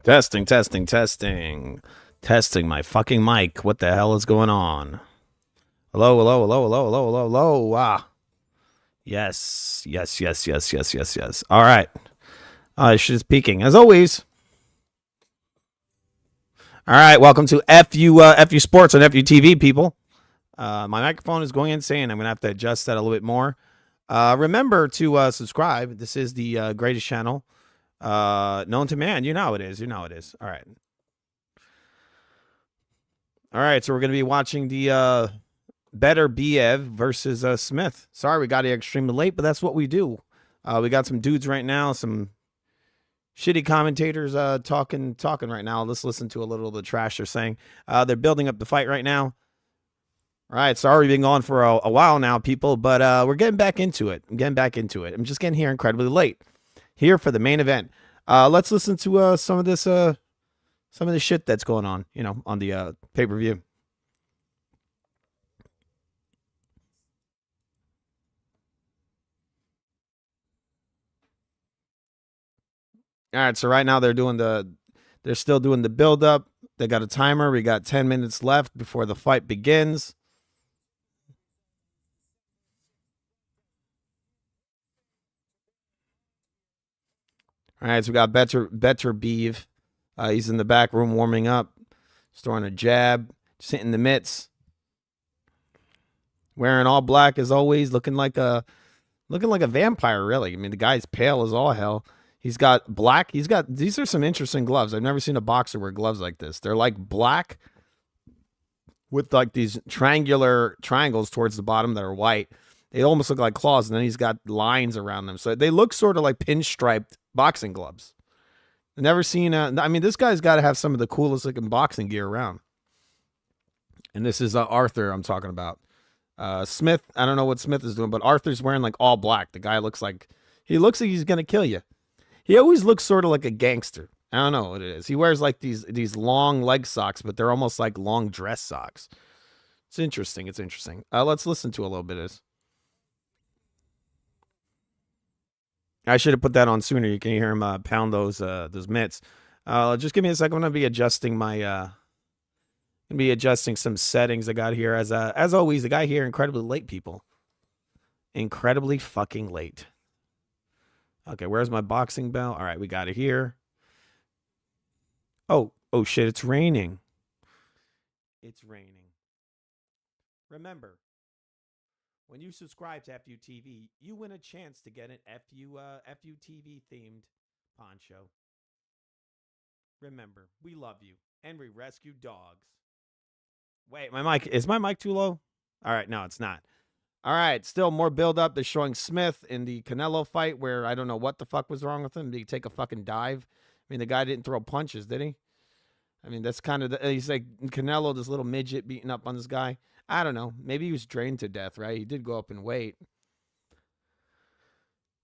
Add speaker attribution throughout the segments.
Speaker 1: Testing, testing, testing. Testing my fucking mic. What the hell is going on? Hello, hello, hello, hello, hello, hello, hello. Yes, yes, yes, yes, yes, yes, yes. All right. Shit is peaking as always. All right, welcome to FU Sports on FU TV, people. My microphone is going insane. I'm gonna have to adjust that a little bit more. Remember to subscribe. This is the greatest channel known to man. You know how it is. You know how it is. All right. All right. So we're gonna be watching the Beterbiev versus Smith. Sorry, we got here extremely late, but that's what we do. We got some dudes right now, some shitty commentators talking right now. Let's listen to a little of the trash they're saying. They're building up the fight right now. All right, sorry, we've been going for a while now, people, but we're getting back into it. I'm just getting here incredibly late. Here for the main event. Let's listen to some of this shit that's going on, on the pay-per-view. All right, so right now they're still doing the build up. They got a timer. We got 10 minutes left before the fight begins. All right, so we got Beterbiev. He's in the back room warming up, throwing a jab, just hitting the mitts. Wearing all black as always, looking like a vampire, really. I mean, the guy's pale as all hell. He's got black. These are some interesting gloves. I've never seen a boxer wear gloves like this. They're like black with like these triangular triangles towards the bottom that are white. They almost look like claws, and then he's got lines around them. So they look sort of like pinstriped boxing gloves. I've never seen I mean, this guy's got to have some of the coolest looking boxing gear around. And this is Arthur I'm talking about. Smith, I don't know what Smith is doing, but Arthur's wearing like all black. The guy looks like he's gonna kill you. He always looks sort of like a gangster. I don't know what it is. He wears like these long leg socks, but they're almost like long dress socks. It's interesting. It's interesting. Let's listen to a little bit of this. I should have put that on sooner. You can hear him pound those mitts. Just give me a second. I'm gonna be adjusting some settings I got here. As always, the guy here incredibly late, people. Incredibly fucking late. Okay, where's my boxing bell? All right, we got it here. Oh shit, it's raining. It's raining. Remember, when you subscribe to FUTV, you win a chance to get an FUTV themed poncho. Remember, we love you and we rescue dogs. Wait, is my mic too low? All right, no, it's not. All right, still more build up. They're showing Smith in the Canelo fight where I don't know what the fuck was wrong with him. Did he take a fucking dive? I mean, the guy didn't throw punches, did he? I mean, that's kind of he's like Canelo, this little midget beating up on this guy. I don't know. Maybe he was drained to death, right? He did go up in weight.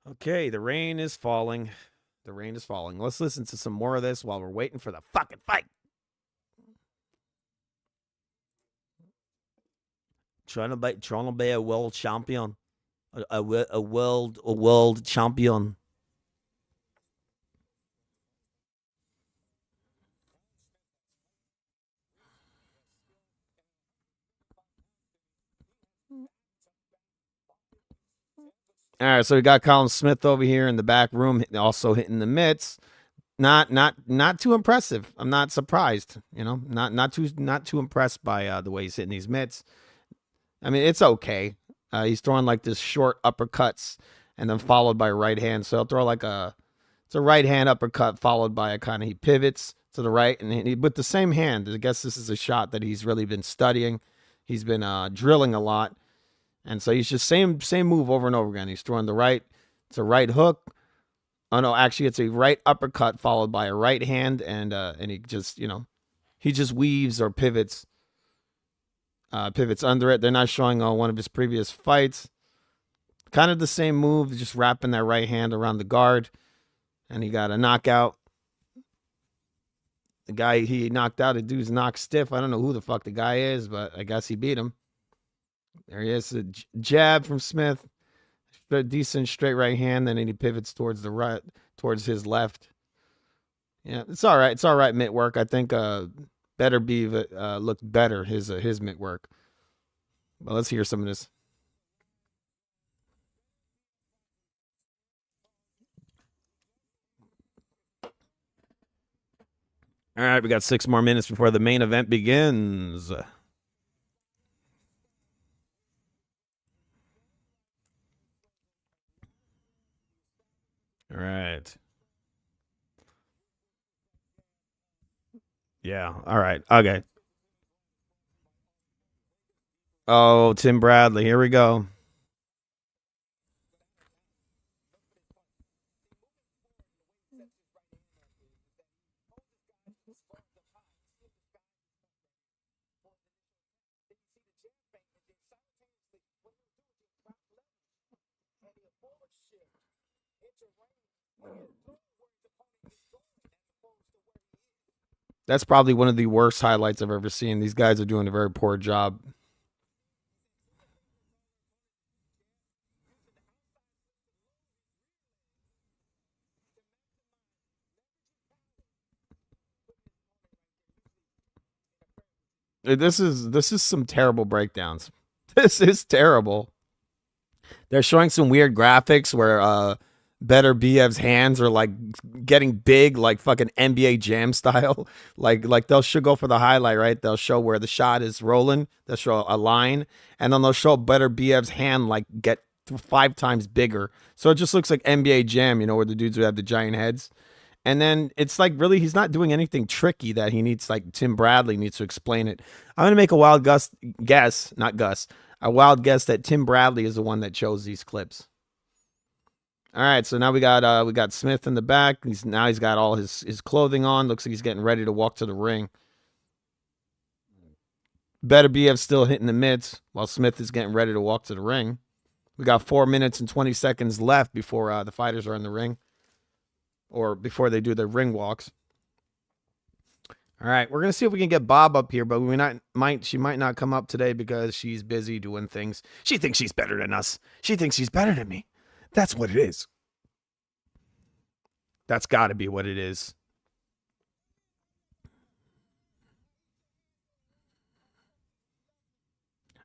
Speaker 1: Okay, the rain is falling. The rain is falling. Let's listen to some more of this while we're waiting for the fucking fight. Trying to be a world champion. A world champion. All right, so we got Colin Smith over here in the back room, also hitting the mitts. Not too impressive. I'm not surprised. Not too impressed by the way he's hitting these mitts. I mean, it's okay. He's throwing like this short uppercuts and then followed by right hand. So he'll throw like it's a right hand uppercut followed by a kind of he pivots to the right and with the same hand. I guess this is a shot that he's really been studying. He's been drilling a lot. And so he's just same move over and over again. He's throwing the right. It's a right hook. Oh no, actually it's a right uppercut followed by a right hand, and he just he just weaves or pivots under it. They're not showing one of his previous fights. Kind of the same move, just wrapping that right hand around the guard, and he got a knockout. The guy he knocked out, the dude's knocked stiff. I don't know who the fuck the guy is, but I guess he beat him. There he is. A jab from Smith. A decent straight right hand. Then he pivots towards the right, towards his left. Yeah, it's all right. It's all right. Mitt work. I think Beterbiev looked better his mitt work. Well, let's hear some of this. All right, we got 6 more minutes before the main event begins. All right. Yeah. All right. Okay. Oh, Tim Bradley. Here we go. That's probably one of the worst highlights I've ever seen. These guys are doing a very poor job. This is some terrible breakdowns. This is terrible. They're showing some weird graphics where Beterbiev's hands are like getting big, like fucking NBA Jam style. Like they'll should go for the highlight, right? They'll show where the shot is rolling. They'll show a line, and then they'll show Beterbiev's hand like get 5 times bigger. So it just looks like NBA Jam, you know, where the dudes would have the giant heads. And then it's like really he's not doing anything tricky that he needs like Tim Bradley needs to explain it. I'm gonna make a wild guess, not Gus, a wild guess that Tim Bradley is the one that chose these clips. All right, so now we got Smith in the back. He's got all his clothing on. Looks like he's getting ready to walk to the ring. Beterbiev still hitting the mitts while Smith is getting ready to walk to the ring. We got 4 minutes and 20 seconds left before the fighters are in the ring, or before they do their ring walks. All right, we're gonna see if we can get Bob up here, but she might not come up today because she's busy doing things. She thinks she's better than us. She thinks she's better than me. That's what it is. That's got to be what it is.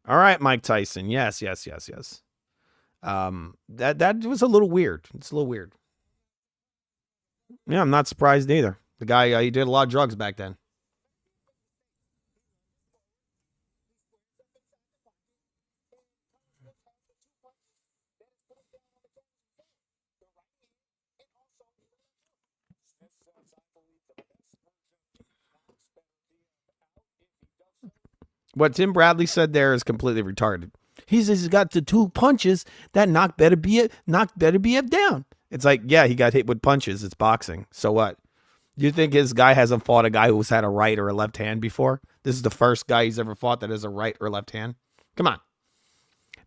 Speaker 1: All right, Mike Tyson. Yes, yes, yes, yes. That was a little weird. It's a little weird. Yeah, I'm not surprised either. The guy he did a lot of drugs back then. What Tim Bradley said there is completely retarded. He says he's got the 2 punches that knocked Beterbiev down. It's like, yeah, he got hit with punches. It's boxing. So what? You think his guy hasn't fought a guy who's had a right or a left hand before? This is the first guy he's ever fought that has a right or left hand. Come on.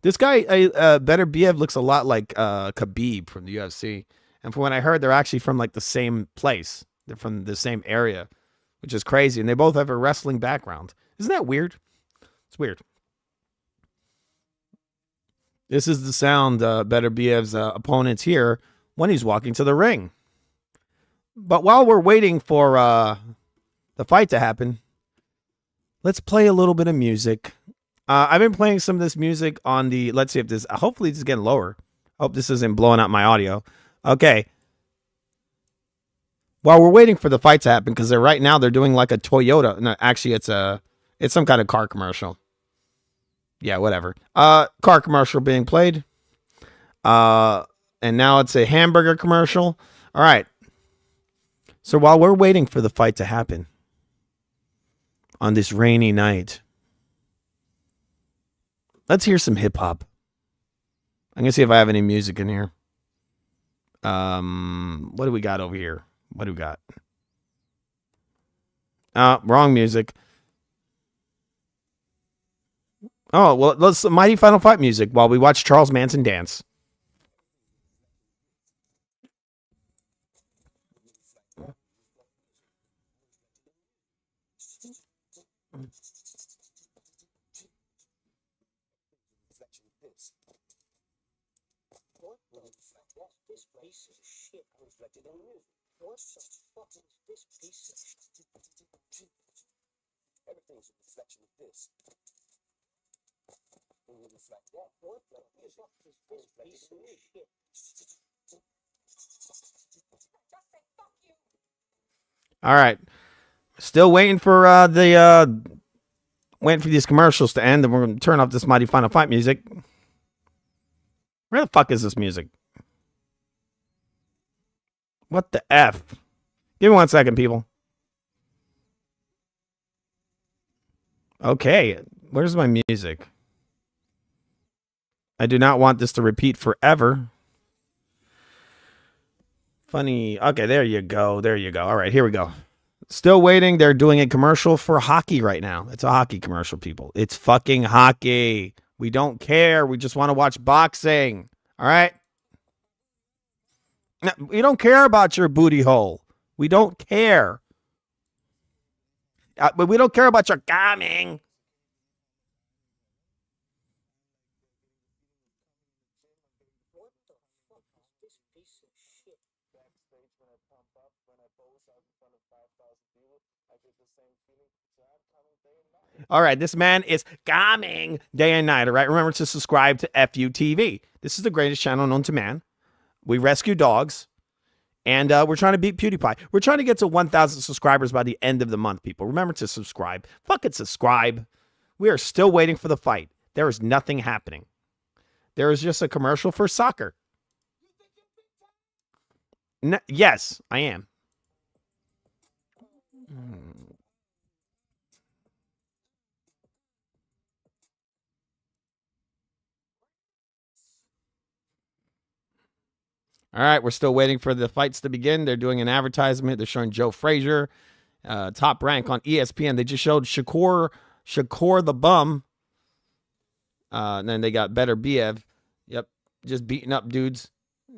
Speaker 1: This guy, Beterbiev, looks a lot like Khabib from the UFC. And from what I heard, they're actually from like the same place. They're from the same area, which is crazy. And they both have a wrestling background. Isn't that weird? It's weird. This is the sound Beterbiev's opponents hear when he's walking to the ring. But while we're waiting for the fight to happen, let's play a little bit of music. I've been playing some of this music on the. Let's see if this. Hopefully, this is getting lower. I hope this isn't blowing out my audio. Okay. While we're waiting for the fight to happen, because right now they're doing like a Toyota. No, actually, it's some kind of car commercial. Yeah, whatever. Car commercial being played. And now it's a hamburger commercial. All right. So while we're waiting for the fight to happen on this rainy night, let's hear some hip hop. I'm gonna see if I have any music in here. What do we got over here? What do we got? Wrong music. Oh well, let's Mighty Final Fight music while we watch Charles Manson dance. All right. Still waiting for waiting for these commercials to end, and we're gonna turn off this mighty Final Fight music. Where the fuck is this music? What the F? Give me 1 second, people. Okay, where's my music? I do not want this to repeat forever. Funny. Okay, there you go. There you go. All right, here we go. Still waiting. They're doing a commercial for hockey right now. It's a hockey commercial, people. It's fucking hockey. We don't care. We just want to watch boxing. All right? We don't care about your booty hole. We don't care. But we don't care about your coming. All right, this man is coming day and night. All right, remember to subscribe to FUTV. This is the greatest channel known to man. We rescue dogs, and we're trying to beat PewDiePie. We're trying to get to 1,000 subscribers by the end of the month, people. Remember to subscribe. Fucking subscribe. We are still waiting for the fight. There is nothing happening. There is just a commercial for soccer. Yes, I am. All right, we're still waiting for the fights to begin. They're doing an advertisement. They're showing Joe Frazier, top rank on ESPN. They just showed Shakur the bum. And then they got Beterbiev. Yep, just beating up dudes.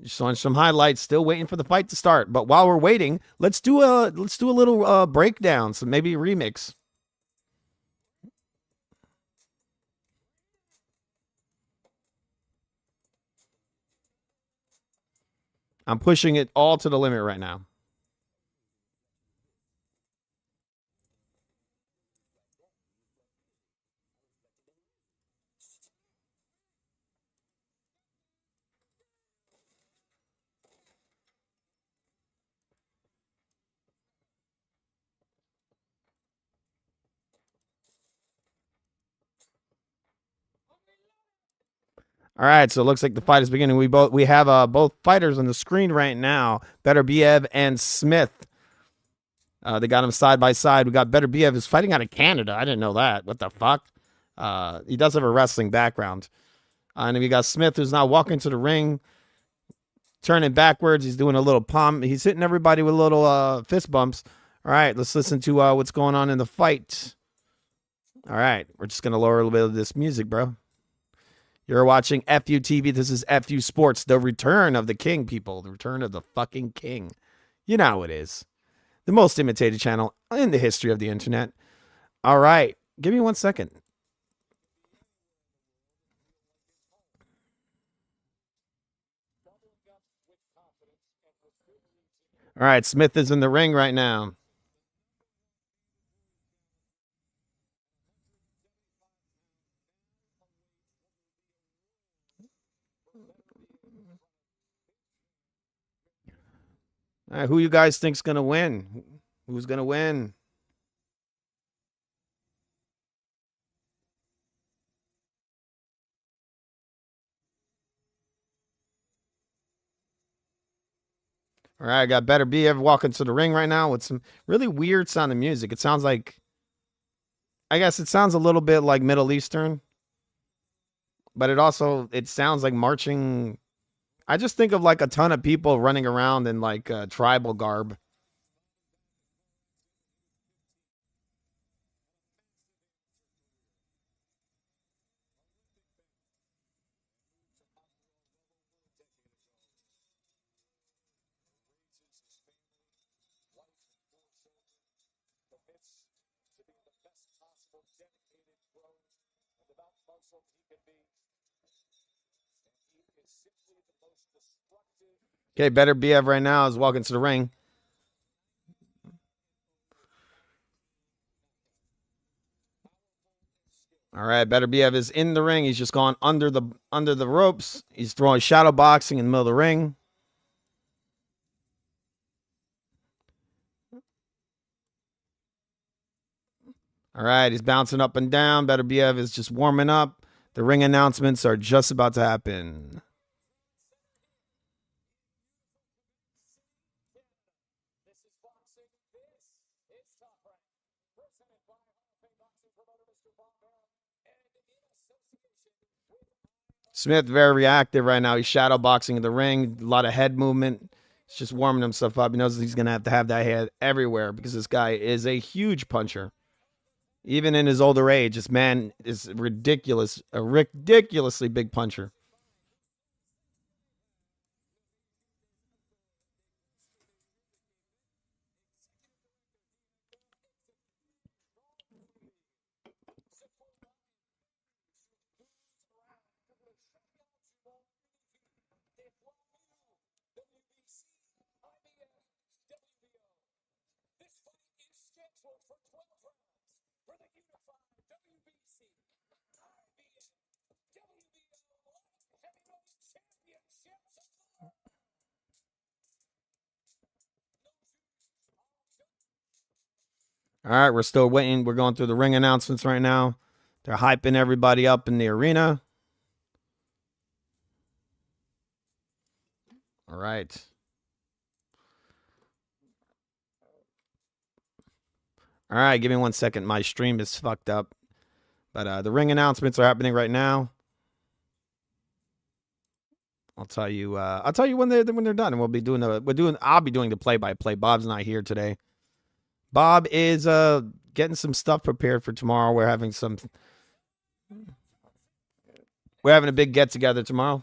Speaker 1: Showing some highlights. Still waiting for the fight to start. But while we're waiting, let's do a little breakdown. So maybe a remix. I'm pushing it all to the limit right now. All right, so it looks like the fight is beginning. We have both fighters on the screen right now, Beterbiev and Smith. They got them side by side. We got Beterbiev is fighting out of Canada. I didn't know that. What the fuck? He does have a wrestling background. And then we got Smith, who's now walking to the ring, turning backwards. He's doing a little palm. He's hitting everybody with little fist bumps. All right, let's listen to what's going on in the fight. All right, we're just gonna lower a little bit of this music, bro. You're watching FUTV. This is FU Sports, the return of the king, people. The return of the fucking king. You know how it is. The most imitated channel in the history of the internet. All right. Give me 1 second. All right. Smith is in the ring right now. All right, who you guys think's going to win? Who's going to win? All right, I got Beterbiev walking to the ring right now with some really weird sounding music. It sounds like, I guess it sounds a little bit like Middle Eastern, but it sounds like marching. I just think of like a ton of people running around in like tribal garb. Okay, Beterbiev right now is walking to the ring. All right, Beterbiev is in the ring. He's just gone under the ropes. He's throwing shadow boxing in the middle of the ring. All right, he's bouncing up and down. Beterbiev is just warming up. The ring announcements are just about to happen. Smith very reactive right now. He's shadow boxing in the ring. A lot of head movement. He's just warming himself up. He knows he's going to have that head everywhere because this guy is a huge puncher. Even in his older age, this man is ridiculous, a ridiculously big puncher. All right, we're still waiting. We're going through the ring announcements right now. They're hyping everybody up in the arena. All right. All right, give me 1 second. My stream is fucked up. But the ring announcements are happening right now. I'll tell you when they're done, and I'll be doing the play-by-play. Bob's not here today. Bob is getting some stuff prepared for tomorrow. We're having a big get together tomorrow.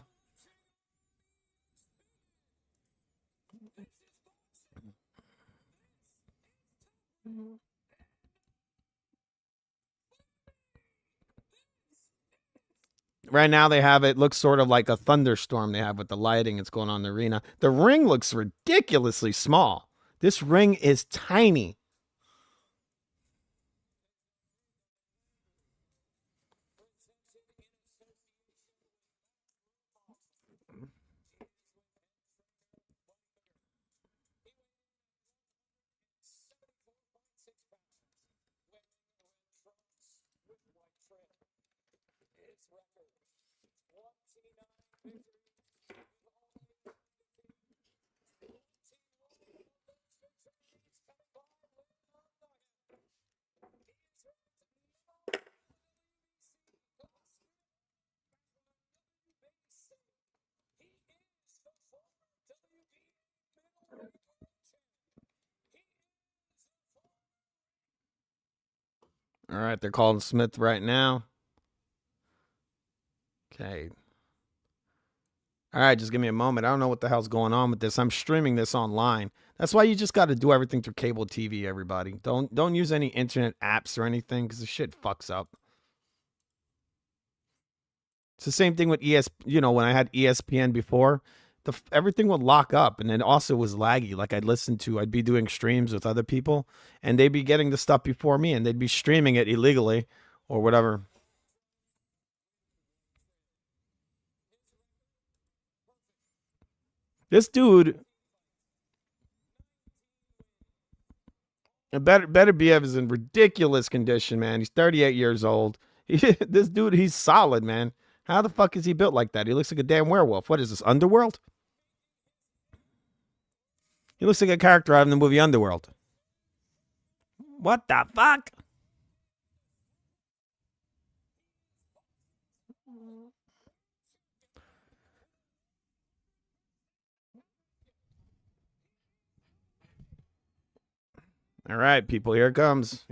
Speaker 1: Right now they have it looks sort of like a thunderstorm they have with the lighting that's going on in the arena. The ring looks ridiculously small. This ring is tiny. All right, they're calling Smith right now. Okay. All right, just give me a moment. I don't know what the hell's going on with this. I'm streaming this online. That's why you just got to do everything through cable TV, everybody. Don't use any internet apps or anything because the shit fucks up. It's the same thing with when I had ESPN before, everything would lock up and it also was laggy. Like I'd be doing streams with other people and they'd be getting the stuff before me and they'd be streaming it illegally or whatever. This dude, Beterbiev is in ridiculous condition, man. He's 38 years old. This dude, he's solid, man. How the fuck is he built like that? He looks like a damn werewolf. What is this, Underworld? He looks like a character out of the movie Underworld. What the fuck? All right, people, here it comes.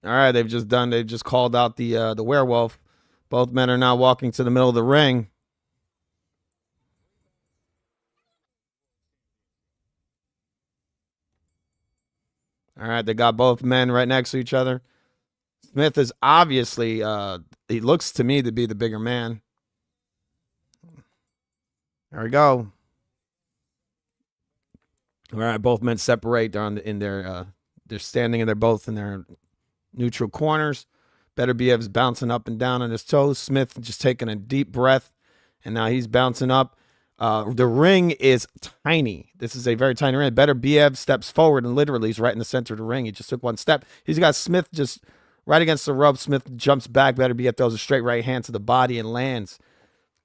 Speaker 1: All right, they've just called out the werewolf. Both men are now walking to the middle of the ring. All right, they got both men right next to each other. Smith is obviously, he looks to me to be the bigger man. There we go. All right, both men separate. They're standing and they're both in their neutral corners. Beterbiev's bouncing up and down on his toes. Smith just taking a deep breath, and now he's bouncing up. The ring is tiny. This is a very tiny ring. Beterbiev steps forward and literally he's right in the center of the ring. He just took one step. He's got Smith just right against the rope. Smith jumps back. Beterbiev throws a straight right hand to the body and lands.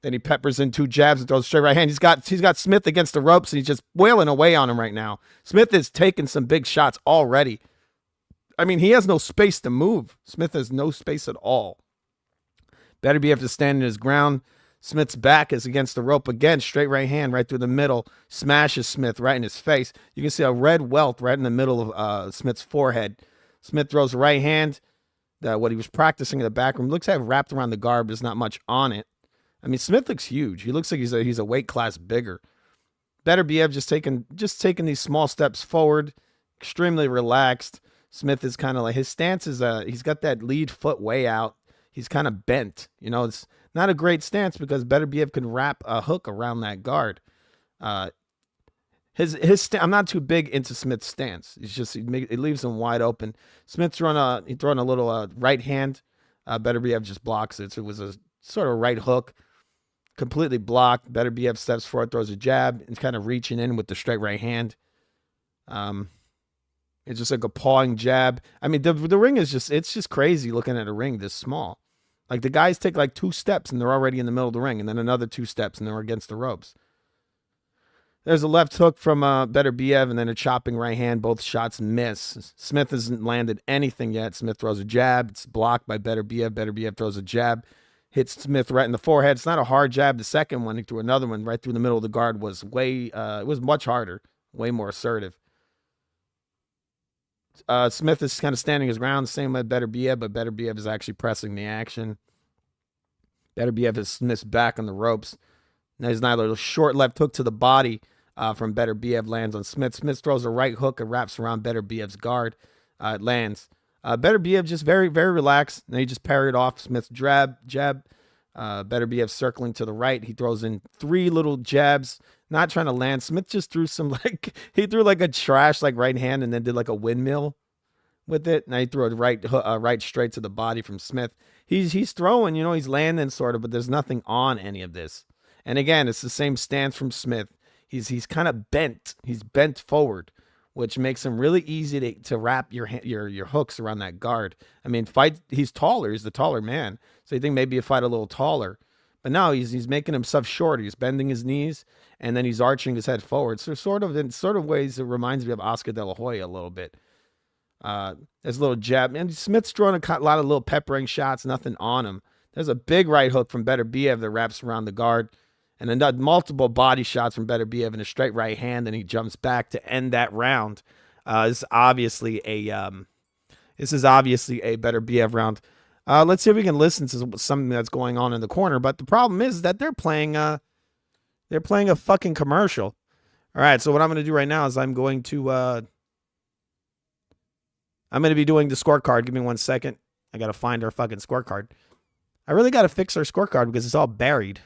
Speaker 1: Then he peppers in 2 jabs and throws a straight right hand. He's got Smith against the ropes and he's just wailing away on him right now. Smith is taking some big shots already. I mean, he has no space to move. Smith has no space at all. Beterbiev to stand in his ground. Smith's back is against the rope again. Straight right hand right through the middle. Smashes Smith right in his face. You can see a red welt right in the middle of Smith's forehead. Smith throws a right hand. What he was practicing in the back room. Looks to have wrapped around the guard. There's not much on it. I mean, Smith looks huge. He looks like he's a weight class bigger. Beterbiev just taking these small steps forward. Extremely relaxed. Smith is kind of like, his stance is, he's got that lead foot way out. He's kind of bent. You know, it's not a great stance because Beterbiev can wrap a hook around that guard. I'm not too big into Smith's stance. It leaves him wide open. Smith's throwing a little right hand. Beterbiev just blocks it. So it was a sort of right hook, completely blocked. Beterbiev steps forward, throws a jab, and kind of reaching in with the straight right hand. It's just like a pawing jab. I mean, the ring is just crazy looking at a ring this small. Like the guys take like 2 steps and they're already in the middle of the ring, and then another 2 steps and they're against the ropes. There's a left hook from Beterbiev and then a chopping right hand. Both shots miss. Smith hasn't landed anything yet. Smith throws a jab. It's blocked by Beterbiev. Beterbiev throws a jab. Hits Smith right in the forehead. It's not a hard jab. The second one, he threw another one right through the middle of the guard was it was much harder, way more assertive. Smith is kind of standing his ground, same with Beterbiev, but Beterbiev is actually pressing the action. Beterbiev has Smith's back on the ropes. Now he's not a little short left hook to the body from Beterbiev lands on Smith. Smith throws a right hook and wraps around Beterbiev's guard. It lands. Beterbiev just very, very relaxed. And he just parried off Smith's jab. Beterbiev circling to the right. He throws in 3 little jabs, not trying to land. Smith just threw he threw like a trash right hand and then did like a windmill with it. Now he threw a right straight to the body from Smith. He's throwing, he's landing sort of, but there's nothing on any of this. And again, it's the same stance from Smith. He's kind of bent. He's bent forward, which makes him really easy to wrap your hooks around that guard. I mean, he's taller. He's the taller man. So you think maybe you fight a little taller. But no, he's making himself shorter. He's bending his knees, and then he's arching his head forward. So in ways, it reminds me of Oscar De La Hoya a little bit. There's a little jab. And Smith's throwing a lot of little peppering shots, nothing on him. There's a big right hook from Beterbiev that wraps around the guard. And then multiple body shots from Beterbiev and a straight right hand, and he jumps back to end that round. This is obviously a Beterbiev round. Let's see if we can listen to something that's going on in the corner. But the problem is that they're playing a fucking commercial. All right, so what I'm going to do right now is I'm going to be doing the scorecard. Give me 1 second. I got to find our fucking scorecard. I really got to fix our scorecard because it's all buried.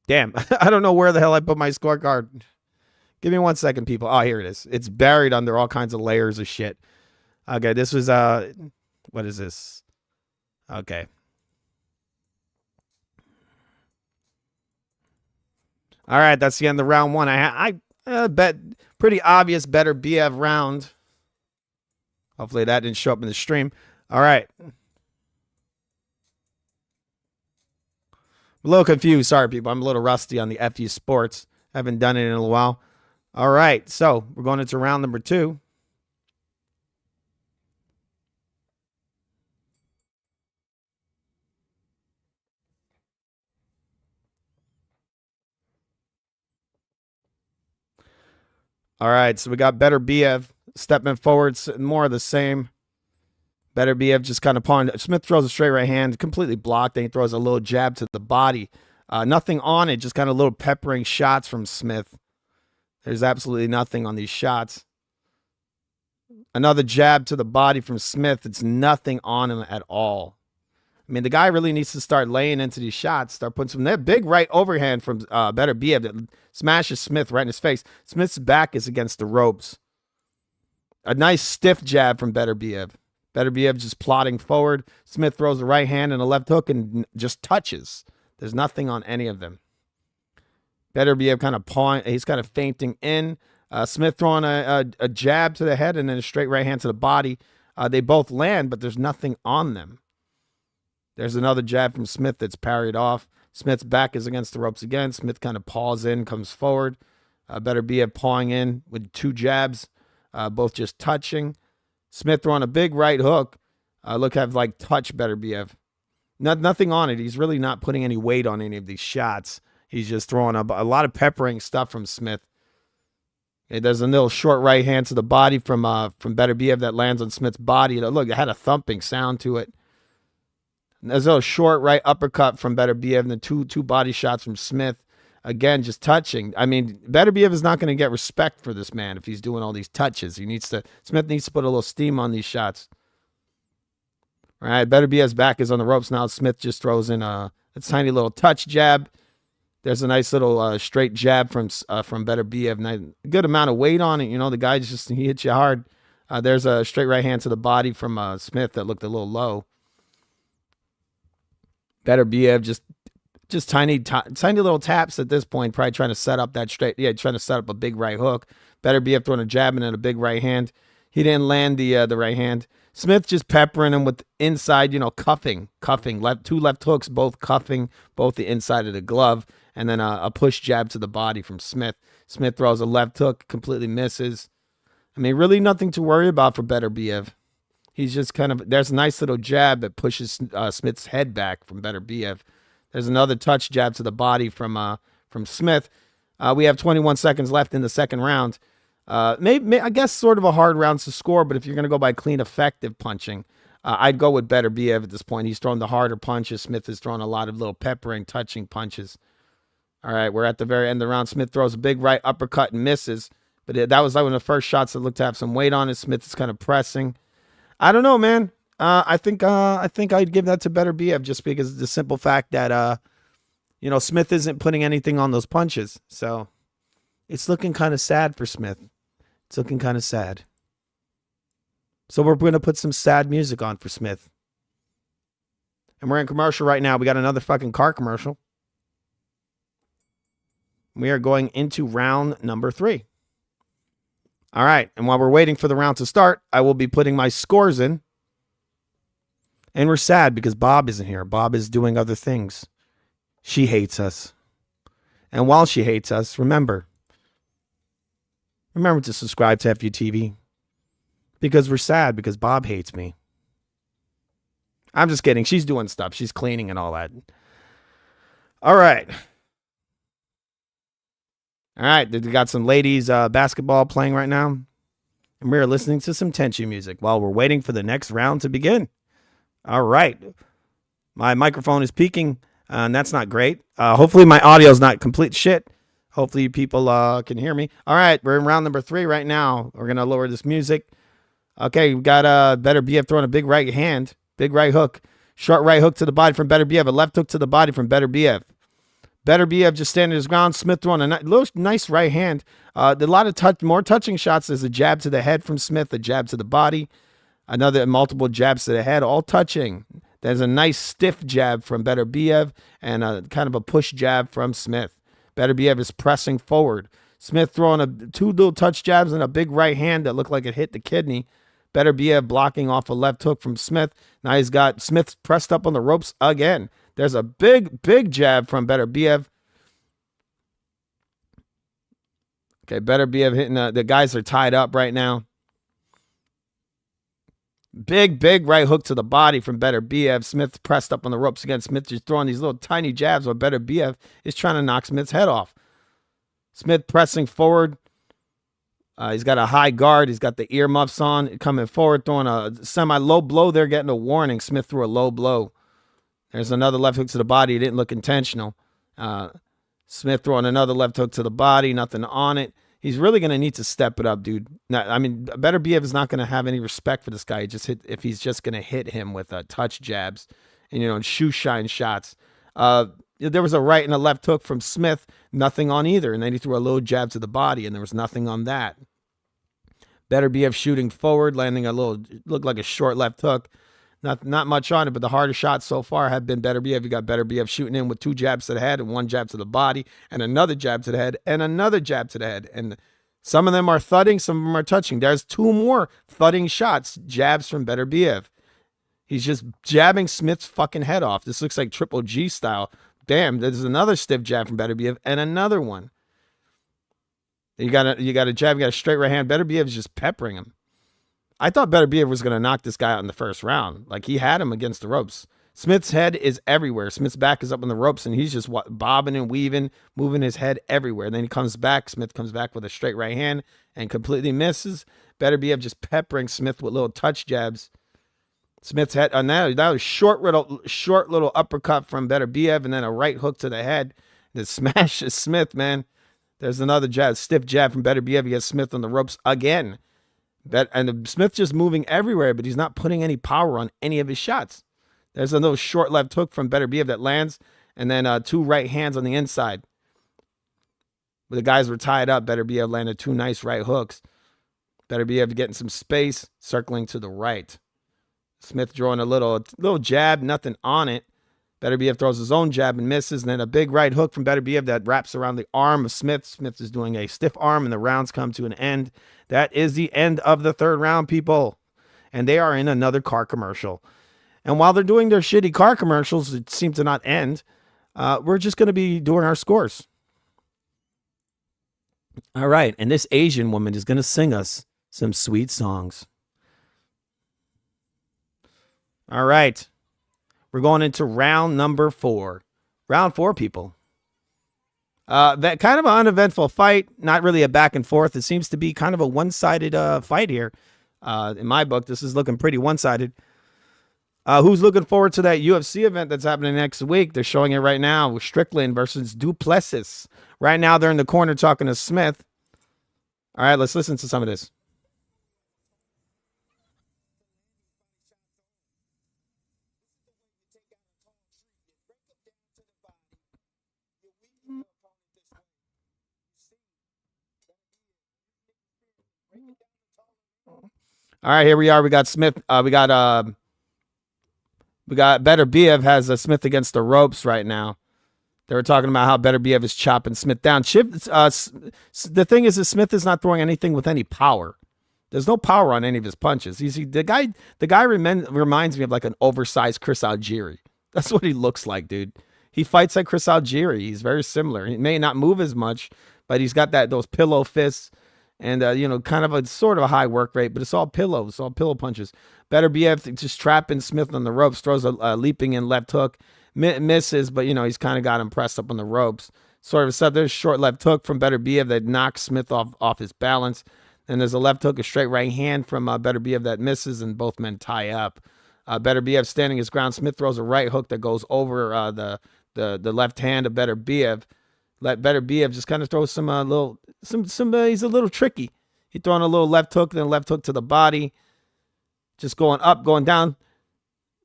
Speaker 1: Damn, I don't know where the hell I put my scorecard. Give me 1 second, people. Oh, here it is. It's buried under all kinds of layers of shit. Okay, this was, what is this? Okay. All right, that's the end of round 1. I bet pretty obvious Beterbiev round. Hopefully that didn't show up in the stream. All right. A little confused. Sorry, people. I'm a little rusty on the FU Sports. Haven't done it in a while. All right. So we're going into round number 2. All right. So we got Beterbiev stepping forward. More of the same. Beterbiev just kind of pawned. Smith throws a straight right hand, completely blocked. Then he throws a little jab to the body. Nothing on it, just kind of little peppering shots from Smith. There's absolutely nothing on these shots. Another jab to the body from Smith. It's nothing on him at all. I mean, the guy really needs to start laying into these shots, start putting some that big right overhand from Beterbiev that smashes Smith right in his face. Smith's back is against the ropes. A nice stiff jab from Beterbiev. Beterbiev just plodding forward. Smith throws a right hand and a left hook and just touches. There's nothing on any of them. Beterbiev kind of pawing. He's kind of feinting in. Smith throwing a jab to the head and then a straight right hand to the body. They both land, but there's nothing on them. There's another jab from Smith that's parried off. Smith's back is against the ropes again. Smith kind of paws in, comes forward. Beterbiev pawing in with two jabs, both just touching. Smith throwing a big right hook. Have like touch Beterbiev. Nothing on it. He's really not putting any weight on any of these shots. He's just throwing a lot of peppering stuff from Smith. Okay, there's a little short right hand to the body from Beterbiev that lands on Smith's body. Look, it had a thumping sound to it. There's a little short right uppercut from Beterbiev and then two body shots from Smith. Again, just touching. I mean, Beterbiev is not going to get respect for this man if he's doing all these touches. Smith needs to put a little steam on these shots. All right, Beterbiev's back is on the ropes now. Smith just throws in a tiny little touch jab. There's a nice little straight jab from Beterbiev. Good amount of weight on it. You know, the guy he hits you hard. There's a straight right hand to the body from Smith that looked a little low. Beterbiev just tiny little taps at this point, probably trying to set up that trying to set up a big right hook. Beterbiev throwing a jab and then a big right hand. He didn't land the right hand. Smith just peppering him with inside, cuffing, two left hooks, both cuffing, both the inside of the glove, and then a push jab to the body from Smith. Smith throws a left hook, completely misses. I mean, really nothing to worry about for Beterbiev. He's just there's a nice little jab that pushes Smith's head back from Beterbiev. There's another touch jab to the body from Smith. We have 21 seconds left in the second round. I guess sort of a hard round to score, but if you're going to go by clean, effective punching, I'd go with Beterbiev at this point. He's throwing the harder punches. Smith is throwing a lot of little peppering, touching punches. All right, we're at the very end of the round. Smith throws a big right uppercut and misses, but that was like one of the first shots that looked to have some weight on it. Smith is kind of pressing. I don't know, man. I think I'd give that to Beterbiev just because of the simple fact that Smith isn't putting anything on those punches. So it's looking kind of sad for Smith. It's looking kind of sad. So we're going to put some sad music on for Smith. And we're in commercial right now. We got another fucking car commercial. We are going into round number 3. All right. And while we're waiting for the round to start, I will be putting my scores in. And we're sad because Bob isn't here. Bob is doing other things. She hates us. And while she hates us, remember to subscribe to FUTV. Because we're sad because Bob hates me. I'm just kidding. She's doing stuff. She's cleaning and all that. All right. We got some ladies basketball playing right now. And we're listening to some tension music while we're waiting for the next round to begin. All right. My microphone is peaking, and that's not great. Hopefully my audio is not complete shit. Hopefully people can hear me. All right, we're in round number 3 right now. We're going to lower this music. Okay, we got Beterbiev throwing a big right hand, big right hook. Short right hook to the body from Beterbiev, a left hook to the body from Beterbiev. Beterbiev just standing his ground. Smith throwing a little nice right hand. A lot of more touching shots. There's a jab to the head from Smith, a jab to the body. Another multiple jabs to the head, all touching. There's a nice stiff jab from Beterbiev and a kind of a push jab from Smith. Beterbiev is pressing forward. Smith throwing two little touch jabs and a big right hand that looked like it hit the kidney. Beterbiev blocking off a left hook from Smith. Now he's got Smith pressed up on the ropes again. There's a big jab from Beterbiev. Okay, Beterbiev hitting the guys are tied up right now. Big right hook to the body from Beterbiev. Smith pressed up on the ropes again. Smith just throwing these little tiny jabs while Beterbiev is trying to knock Smith's head off. Smith pressing forward. He's got a high guard. He's got the earmuffs on, coming forward, throwing a semi-low blow there, getting a warning. Smith threw a low blow. There's another left hook to the body. It didn't look intentional. Smith throwing another left hook to the body. Nothing on it. He's really going to need to step it up, dude. I mean, Beterbiev is not going to have any respect for this guy. If he's just going to hit him with touch jabs and, and shoe shine shots. There was a right and a left hook from Smith, nothing on either. And then he threw a little jab to the body, and there was nothing on that. Beterbiev shooting forward, landing looked like a short left hook. Not much on it, but the hardest shots so far have been Beterbiev. You got Beterbiev shooting in with 2 jabs to the head and 1 jab to the body and another jab to the head and another jab to the head. And some of them are thudding, some of them are touching. There's 2 more thudding shots, jabs from Beterbiev. He's just jabbing Smith's fucking head off. This looks like Triple G style. Damn, there's another stiff jab from Beterbiev and another one. You got a jab, you got a straight right hand. Beterbiev is just peppering him. I thought Beterbiev was going to knock this guy out in the first round. Like, he had him against the ropes. Smith's head is everywhere. Smith's back is up on the ropes, and he's just bobbing and weaving, moving his head everywhere. Then he comes back. Smith comes back with a straight right hand and completely misses. Beterbiev just peppering Smith with little touch jabs. Smith's head on that was short little uppercut from Beterbiev, and then a right hook to the head that smashes Smith, man. There's another jab, stiff jab from Beterbiev. He gets Smith on the ropes again. And Smith just moving everywhere, but he's not putting any power on any of his shots. There's a little short left hook from Beterbiev that lands, and then 2 right hands on the inside. But the guys were tied up. Beterbiev landed 2 nice right hooks. Beterbiev getting some space, circling to the right. Smith drawing a little jab, nothing on it. Beterbiev throws his own jab and misses, and then a big right hook from Beterbiev that wraps around the arm of Smith. Smith is doing a stiff arm, and the rounds come to an end. That is the end of the 3rd round, people. And they are in another car commercial. And while they're doing their shitty car commercials that seem to not end, we're just going to be doing our scores. All right, and this Asian woman is going to sing us some sweet songs. All right. We're going into round number 4. Round 4, people. That kind of an uneventful fight. Not really a back and forth. It seems to be kind of a one-sided fight here. In my book, this is looking pretty one-sided. Who's looking forward to that UFC event that's happening next week? They're showing it right now with Strickland versus Duplessis. Right now, they're in the corner talking to Smith. All right, let's listen to some of this. All right, here we are. We got Smith. We got Beterbiev has Smith against the ropes right now. They were talking about how Beterbiev is chopping Smith down. The thing is Smith is not throwing anything with any power. There's no power on any of his punches. The guy reminds me of like an oversized Chris Algieri. That's what he looks like, dude. He fights like Chris Algieri. He's very similar. He may not move as much, but he's got those pillow fists. And, kind of a sort of a high work rate, but it's all pillows, it's all pillow punches. Beterbiev just trapping Smith on the ropes, throws a leaping in left hook, misses, but, he's kind of got him pressed up on the ropes. Sort of a stuff. There's a short left hook from Beterbiev that knocks Smith off his balance. And there's a left hook, a straight right hand from Beterbiev that misses, and both men tie up. Beterbiev standing his ground. Smith throws a right hook that goes over the left hand of Beterbiev. Let Beterbiev just kind of throw some he's a little tricky. He's throwing a little left hook, then a left hook to the body. Just going up, going down.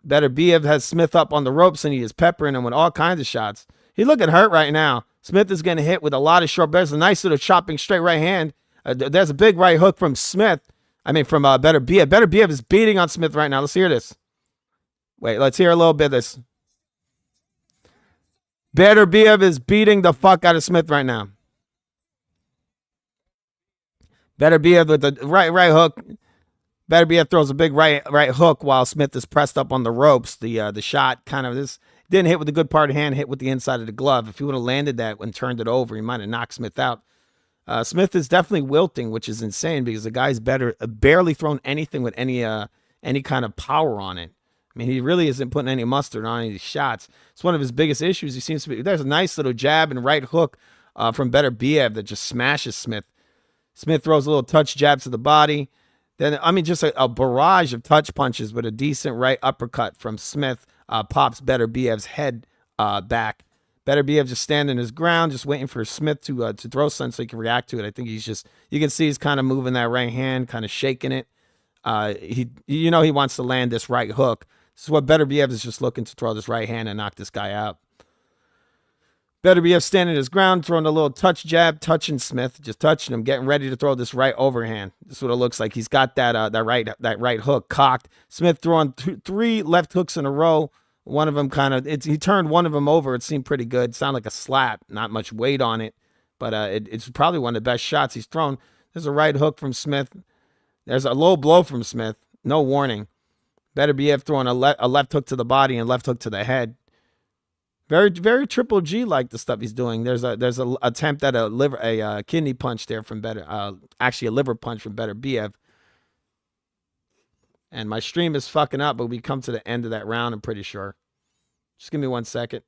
Speaker 1: Beterbiev has Smith up on the ropes, and he is peppering him with all kinds of shots. He's looking hurt right now. Smith is getting hit with a lot of short. There's a nice little chopping straight right hand. There's a big right hook from Beterbiev. Beterbiev is beating on Smith right now. Let's hear this. Wait, let's hear a little bit of this. Beterbiev is beating the fuck out of Smith right now. Beterbiev with the right hook. Beterbiev throws a big right hook while Smith is pressed up on the ropes. The shot kind of didn't hit with the good part of the hand, hit with the inside of the glove. If he would have landed that and turned it over, he might have knocked Smith out. Smith is definitely wilting, which is insane because the guy's barely thrown anything with any kind of power on it. I mean, he really isn't putting any mustard on any of these shots. It's one of his biggest issues. He seems to be. There's a nice little jab and right hook from Beterbiev that just smashes Smith. Smith throws a little touch jab to the body. Then, just a barrage of touch punches with a decent right uppercut from Smith pops Beterbiev's head back. Beterbiev just standing his ground, just waiting for Smith to throw something so he can react to it. I think he's just, you can see he's kind of moving that right hand, kind of shaking it. He wants to land this right hook. This is what Beterbiev is just looking to throw this right hand and knock this guy out. Beterbiev standing his ground, throwing a little touch jab, touching Smith, just touching him, getting ready to throw this right overhand. This is what it looks like. He's got that right hook cocked. Smith throwing three left hooks in a row. One of them he turned one of them over. It seemed pretty good. Sounded like a slap. Not much weight on it, but it's probably one of the best shots he's thrown. There's a right hook from Smith. There's a low blow from Smith. No warning. Beterbiev throwing a left hook to the body and left hook to the head. Very, very Triple G like the stuff he's doing. There's a attempt at a kidney punch there from actually a liver punch from Beterbiev. And my stream is fucking up, but we come to the end of that round, I'm pretty sure. Just give me 1 second.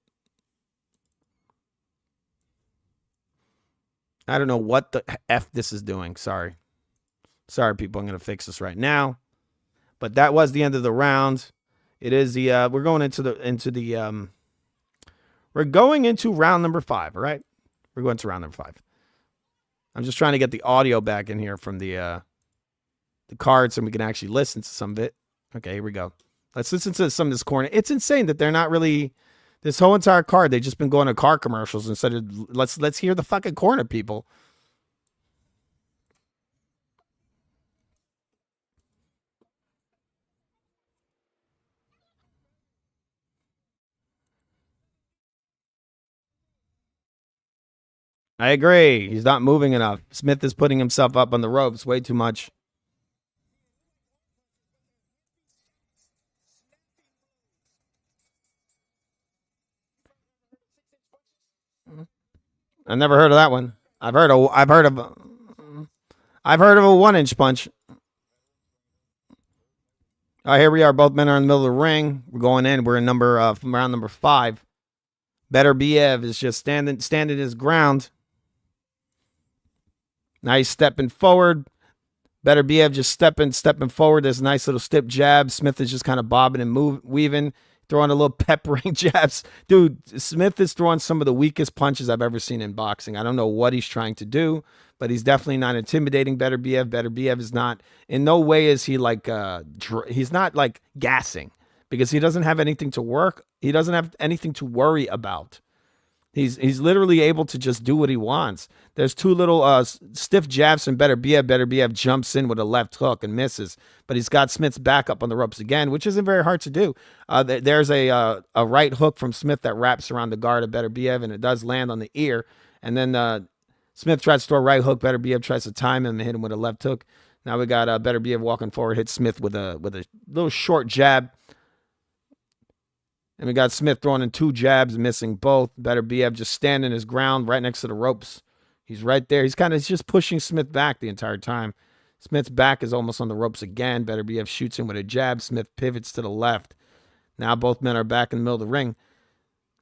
Speaker 1: I don't know what the F this is doing. Sorry. Sorry, people. I'm going to fix this right now. But that was the end of the round. It is the we're going into round number 5, all right? We're going to round number 5. I'm just trying to get the audio back in here from the cards so we can actually listen to some of it. Okay, here we go. Let's listen to some of this corner. It's insane that they're not really, this whole entire card, they've just been going to car commercials instead of, let's hear the fucking corner, people. I agree. He's not moving enough. Smith is putting himself up on the ropes way too much. I never heard of that one. I've heard of a 1-inch punch. Here we are. Both men are in the middle of the ring. We're going in. We're in from round number 5. Beterbiev is just standing his ground. Now he's stepping forward. Beterbiev just stepping forward. There's a nice little stiff jab. Smith is just kind of bobbing and weaving, throwing a little peppering jabs. Dude, Smith is throwing some of the weakest punches I've ever seen in boxing. I don't know what he's trying to do, but he's definitely not intimidating Beterbiev. Beterbiev is not, in no way is he like, he's not like gassing because he doesn't have anything to work. He doesn't have anything to worry about. He's literally able to just do what he wants. There's two little stiff jabs from Beterbiev. Beterbiev jumps in with a left hook and misses, but he's got Smith's back up on the ropes again, which isn't very hard to do. There's a right hook from Smith that wraps around the guard of Beterbiev, and it does land on the ear. And then Smith tries to throw a right hook. Beterbiev tries to time him and hit him with a left hook. Now we got Beterbiev walking forward, hits Smith with a little short jab. And we got Smith throwing in 2 jabs, missing both. Beterbiev just standing his ground right next to the ropes. He's right there. He's just pushing Smith back the entire time. Smith's back is almost on the ropes again. Beterbiev shoots him with a jab. Smith pivots to the left. Now both men are back in the middle of the ring.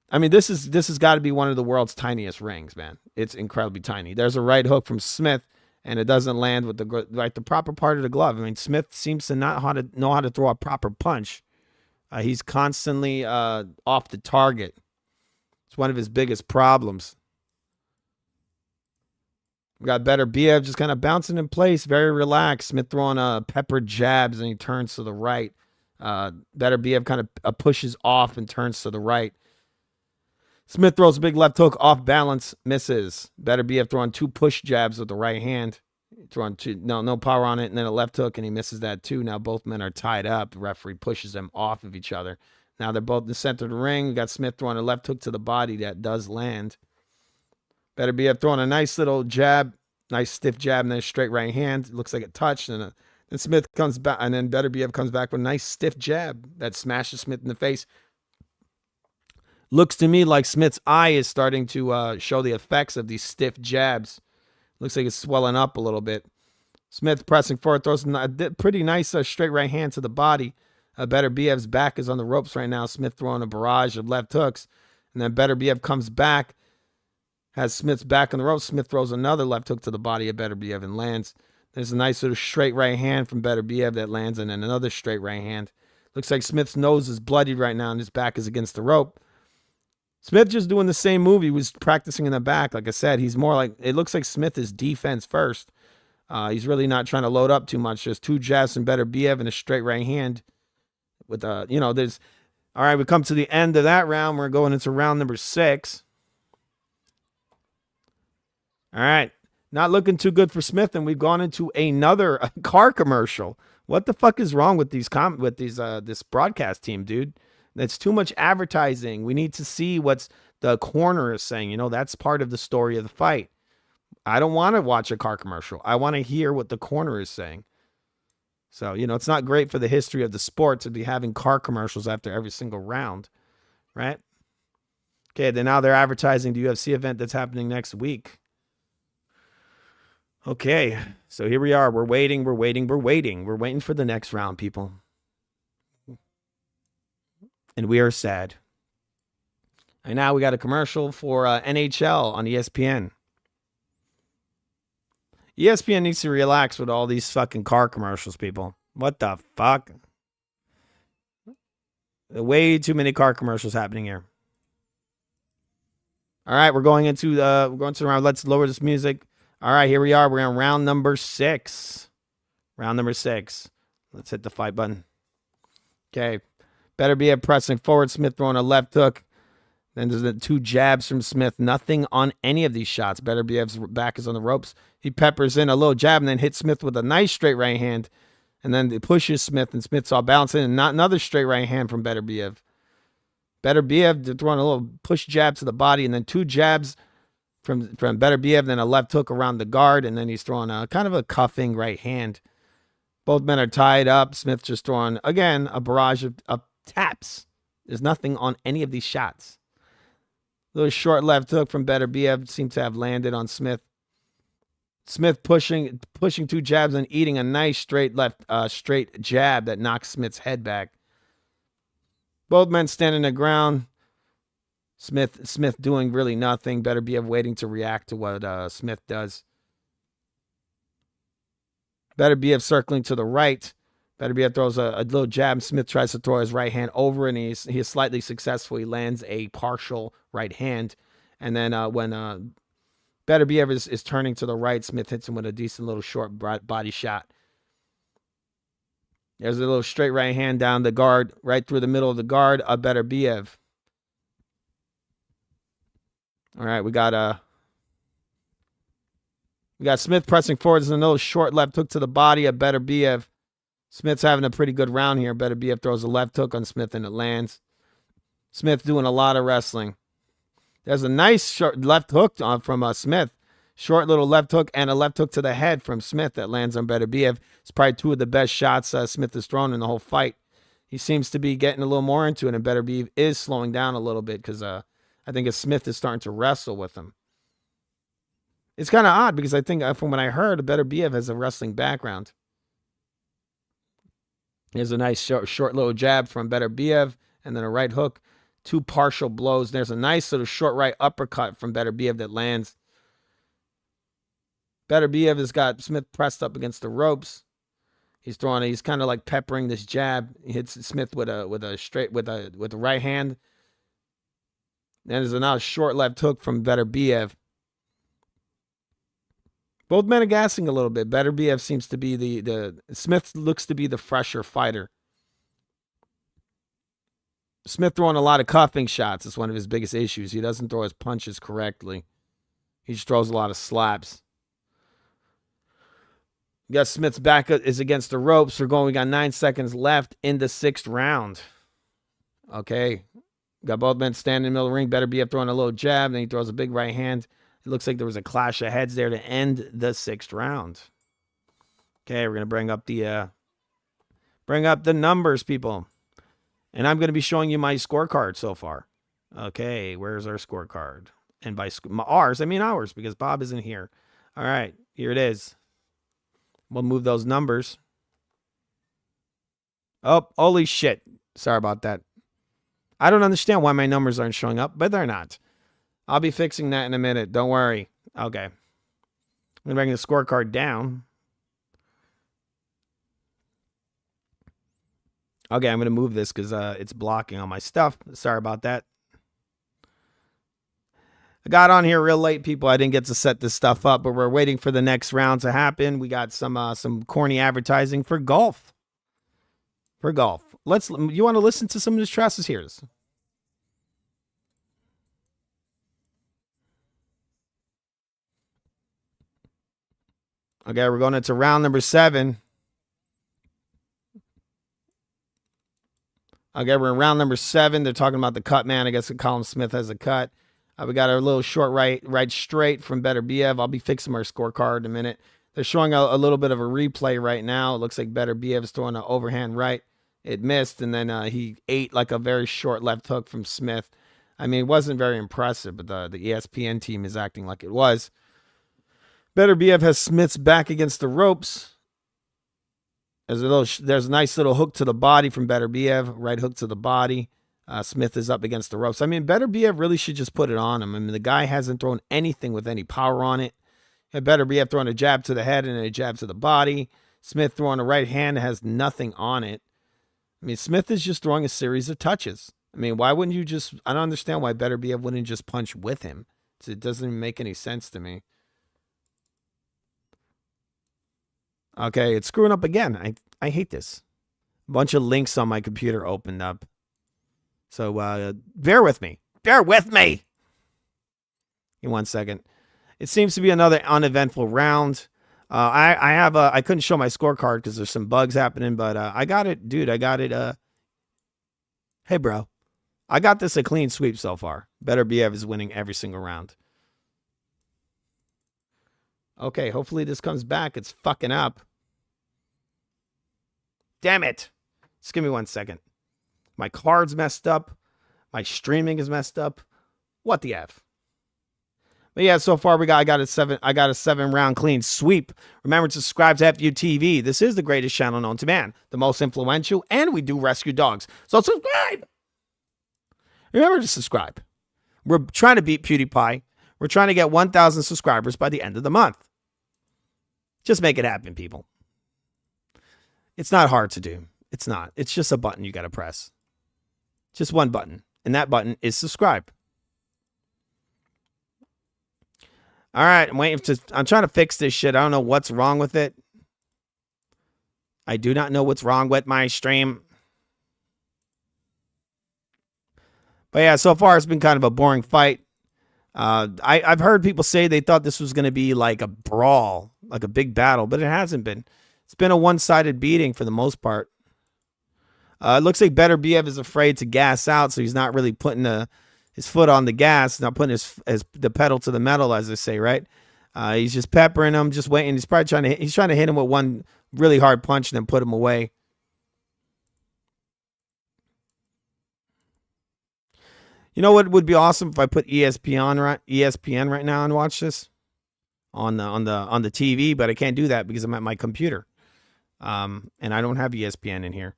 Speaker 1: I mean, this has got to be one of the world's tiniest rings, man. It's incredibly tiny. There's a right hook from Smith, and it doesn't land with the proper part of the glove. I mean, Smith seems to not know how to throw a proper punch. He's constantly off the target. It's one of his biggest problems. We got Beterbiev just kind of bouncing in place, very relaxed. Smith throwing peppered jabs, and he turns to the right. Beterbiev kind of pushes off and turns to the right. Smith throws a big left hook off balance, misses. Beterbiev throwing 2 push jabs with the right hand. Throwing no power on it, and then a left hook, and he misses that too. Now both men are tied up. The referee pushes them off of each other. Now they're both in the center of the ring. We got Smith throwing a left hook to the body that does land. Beterbiev throwing a nice little jab, nice stiff jab, and then a straight right hand. It looks like it touched, and then Smith comes back, and then Beterbiev comes back with a nice stiff jab that smashes Smith in the face. Looks to me like Smith's eye is starting to show the effects of these stiff jabs. Looks like it's swelling up a little bit. Smith pressing forward, throws a pretty nice straight right hand to the body. Beterbiev's back is on the ropes right now. Smith throwing a barrage of left hooks. And then Beterbiev comes back, has Smith's back on the ropes. Smith throws another left hook to the body of Beterbiev and lands. There's a nice sort of straight right hand from Beterbiev that lands, and then another straight right hand. Looks like Smith's nose is bloodied right now, and his back is against the rope. Smith just doing the same move. He was practicing in the back. Like I said, he's more like, it looks like Smith is defense first. He's really not trying to load up too much. Just 2 jabs from Beterbiev and a straight right hand. With there's all right. We come to the end of that round. We're going into round number 6. All right, not looking too good for Smith, and we've gone into another car commercial. What the fuck is wrong with this broadcast team, dude? That's too much advertising. We need to see what's the corner is saying. That's part of the story of the fight. I don't want to watch a car commercial. I want to hear what the corner is saying. So, it's not great for the history of the sport to be having car commercials after every single round, right? Okay, then now they're advertising the UFC event that's happening next week. Okay, so here we are. We're waiting for the next round, people. And we are sad. And now we got a commercial for NHL on ESPN. ESPN needs to relax with all these fucking car commercials, people. What the fuck? Way too many car commercials happening here. All right, we're going into the round. Let's lower this music. All right, here we are. We're on round number 6. Round number 6. Let's hit the fight button. Okay. Beterbiev pressing forward. Smith throwing a left hook. Then there's the 2 jabs from Smith. Nothing on any of these shots. Beterbiev's back is on the ropes. He peppers in a little jab and then hits Smith with a nice straight right hand. And then it pushes Smith, and Smith's all bouncing. And not another straight right hand from Beterbiev. Beterbiev throwing a little push jab to the body, and then 2 jabs from Beterbiev, then a left hook around the guard, and then he's throwing a kind of a cuffing right hand. Both men are tied up. Smith just throwing, again, a barrage of taps. There's nothing on any of these shots. Little short left hook from Beterbiev seemed to have landed on Smith. Smith pushing 2 jabs and eating a nice straight jab that knocks Smith's head back. Both men standing the ground. Smith doing really nothing. Beterbiev waiting to react to what Smith does. Beterbiev circling to the right. Beterbiev throws a little jab. Smith tries to throw his right hand over, and he is slightly successful. He lands a partial right hand. And then when Beterbiev is turning to the right, Smith hits him with a decent little short body shot. There's a little straight right hand down the guard, right through the middle of the guard of Beterbiev. All right, we got Smith pressing forward. There's a little short left hook to the body of Beterbiev. Smith's having a pretty good round here. Beterbiev throws a left hook on Smith, and it lands. Smith doing a lot of wrestling. There's a nice short left hook from Smith. Short little left hook and a left hook to the head from Smith that lands on Beterbiev. It's probably 2 of the best shots Smith has thrown in the whole fight. He seems to be getting a little more into it, and Beterbiev is slowing down a little bit because I think Smith is starting to wrestle with him. It's kind of odd because I think from what I heard, Beterbiev has a wrestling background. There's a nice short little jab from Beterbiev and then a right hook. 2 partial blows. There's a nice little short right uppercut from Beterbiev that lands. Beterbiev has got Smith pressed up against the ropes. He's kind of like peppering this jab. He hits Smith with a right hand. Then there's another short left hook from Beterbiev. Both men are gassing a little bit. Beterbiev seems to be Smith looks to be the fresher fighter. Smith throwing a lot of cuffing shots is one of his biggest issues. He doesn't throw his punches correctly. He just throws a lot of slaps. We got Smith's back is against the ropes. We got 9 seconds left in the 6th round. Okay. Got both men standing in the middle of the ring. Beterbiev throwing a little jab. Then he throws a big right hand. It looks like there was a clash of heads there to end the 6th round. Okay, we're going to bring up the numbers, people. And I'm going to be showing you my scorecard so far. Okay, where's our scorecard? And by ours, I mean ours, because Bob isn't here. All right, here it is. We'll move those numbers. Oh, holy shit. Sorry about that. I don't understand why my numbers aren't showing up, but they're not. I'll be fixing that in a minute. Don't worry. Okay. I'm going to bring the scorecard down. Okay, I'm going to move this because it's blocking all my stuff. Sorry about that. I got on here real late, people. I didn't get to set this stuff up, but we're waiting for the next round to happen. We got some corny advertising for golf. For golf. You want to listen to some of this trash? Here's. Okay, we're going into round number 7. Okay, we're in round number 7. They're talking about the cut man. I guess Colin Smith has a cut. We got our little short right straight from Beterbiev. I'll be fixing our scorecard in a minute. They're showing a little bit of a replay right now. It looks like Beterbiev's throwing an overhand right. It missed, and then he ate like a very short left hook from Smith. I mean, it wasn't very impressive, but the ESPN team is acting like it was. Beterbiev has Smith's back against the ropes. There's a nice little hook to the body from Beterbiev, right hook to the body. Smith is up against the ropes. I mean, Beterbiev really should just put it on him. I mean, the guy hasn't thrown anything with any power on it. Beterbiev throwing a jab to the head and a jab to the body. Smith throwing a right hand that has nothing on it. I mean, Smith is just throwing a series of touches. I mean, why wouldn't you just... I don't understand why Beterbiev wouldn't just punch with him. It doesn't even make any sense to me. Okay, it's screwing up again. I hate this. A bunch of links on my computer opened up. So bear with me. Bear with me. In 1 second. It seems to be another uneventful round. I couldn't show my scorecard because there's some bugs happening, but I got it, dude. I got it. Hey, bro. I got this a clean sweep so far. Beterbiev is winning every single round. Okay, hopefully this comes back. It's fucking up. Damn it. Just give me 1 second. My card's messed up. My streaming is messed up. What the F? But yeah, so far I got a 7-round clean sweep. Remember to subscribe to FUTV. This is the greatest channel known to man, the most influential, and we do rescue dogs. So subscribe. Remember to subscribe. We're trying to beat PewDiePie. We're trying to get 1,000 subscribers by the end of the month. Just make it happen, people. It's not hard to do. It's not. It's just a button you got to press. Just one button. And that button is subscribe. All right. I'm trying to fix this shit. I don't know what's wrong with it. I do not know what's wrong with my stream. But yeah, so far it's been kind of a boring fight. I've heard people say they thought this was going to be like a brawl, like a big battle, but it hasn't been. It's been a one-sided beating for the most part. It looks like Beterbiev is afraid to gas out, so he's not really putting his foot on the gas, not putting the pedal to the metal, as they say, right? He's just peppering him, just waiting. He's probably trying to hit him with one really hard punch and then put him away. You know what would be awesome if I put ESPN right now and watch this on the TV, but I can't do that because I'm at my computer. And I don't have ESPN in here.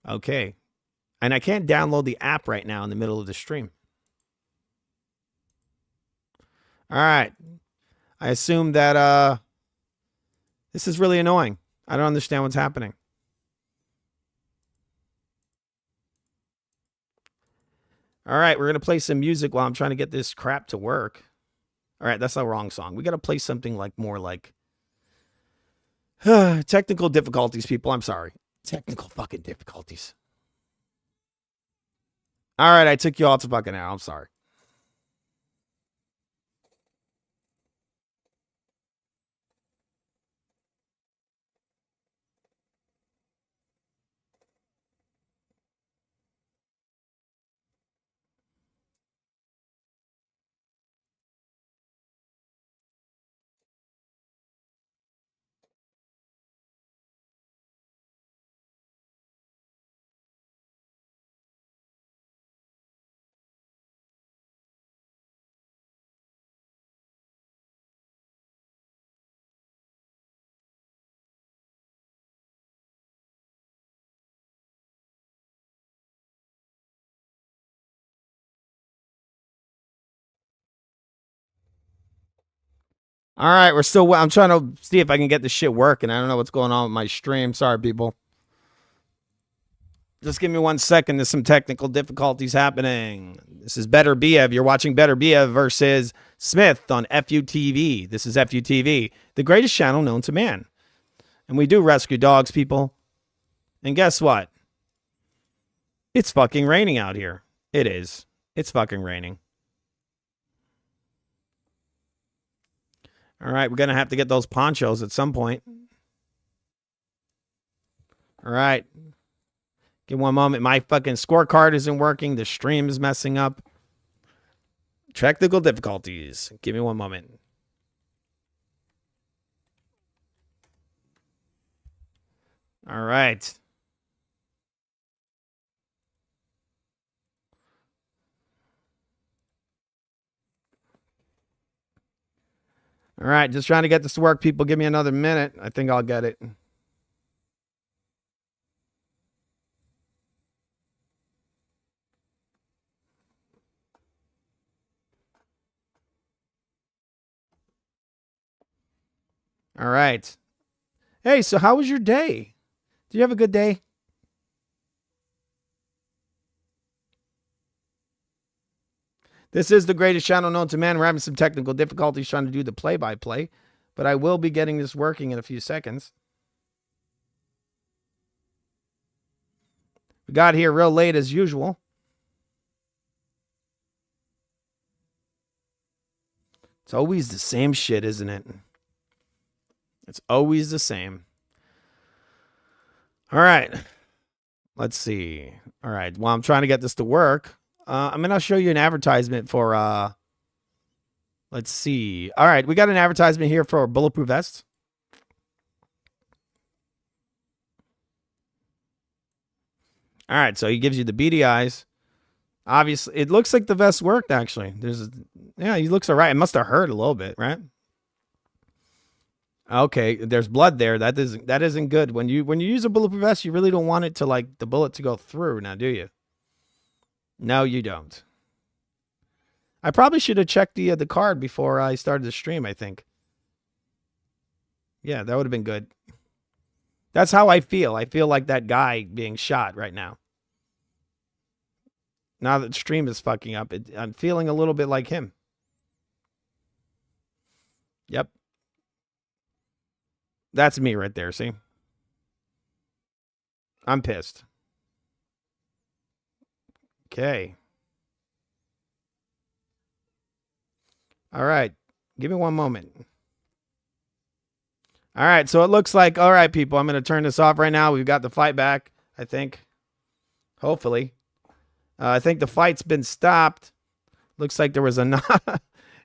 Speaker 1: Okay. And I can't download the app right now in the middle of the stream. All right. I assume that this is really annoying. I don't understand what's happening. All right, we're going to play some music while I'm trying to get this crap to work. All right, that's the wrong song. We got to play something more like technical difficulties, people. I'm sorry. Technical fucking difficulties. All right, I took you all to fucking out. I'm sorry. All right, I'm trying to see if I can get this shit working. I don't know what's going on with my stream. Sorry, people. Just give me 1 second. There's some technical difficulties happening. This is Beterbiev. You're watching Beterbiev versus Smith on FUTV. This is FUTV, the greatest channel known to man. And we do rescue dogs, people. And guess what? It's fucking raining out here. It is. It's fucking raining. All right, we're going to have to get those ponchos at some point. All right. Give 1 moment. My fucking scorecard isn't working. The stream is messing up. Technical difficulties. Give me 1 moment. All right. All right, just trying to get this to work, people. Give me another minute. I think I'll get it. All right. Hey, so how was your day? Did you have a good day? This is the greatest channel known to man. We're having some technical difficulties trying to do the play-by-play, but I will be getting this working in a few seconds. We got here real late as usual. It's always the same shit, isn't it? It's always the same. All right. Let's see. All right. While I'm trying to get this to work, I'm going to show you an advertisement for, let's see. All right. We got an advertisement here for bulletproof vests. All right. So he gives you the beady eyes. Obviously, it looks like the vest worked, actually. Yeah, he looks all right. It must have hurt a little bit, right? Okay, there's blood there. That isn't good. When you use a bulletproof vest, you really don't want it to, like, the bullet to go through now, do you? No, you don't. I probably should have checked the card before I started the stream, I think. Yeah, that would have been good. That's how I feel. I feel like that guy being shot right now. Now that the stream is fucking up, I'm feeling a little bit like him. Yep. That's me right there, see? I'm pissed. Okay. All right. Give me 1 moment. All right, so it looks like, all right, people, I'm going to turn this off right now. We've got the fight back, I think. Hopefully. I think the fight's been stopped. Looks like there was a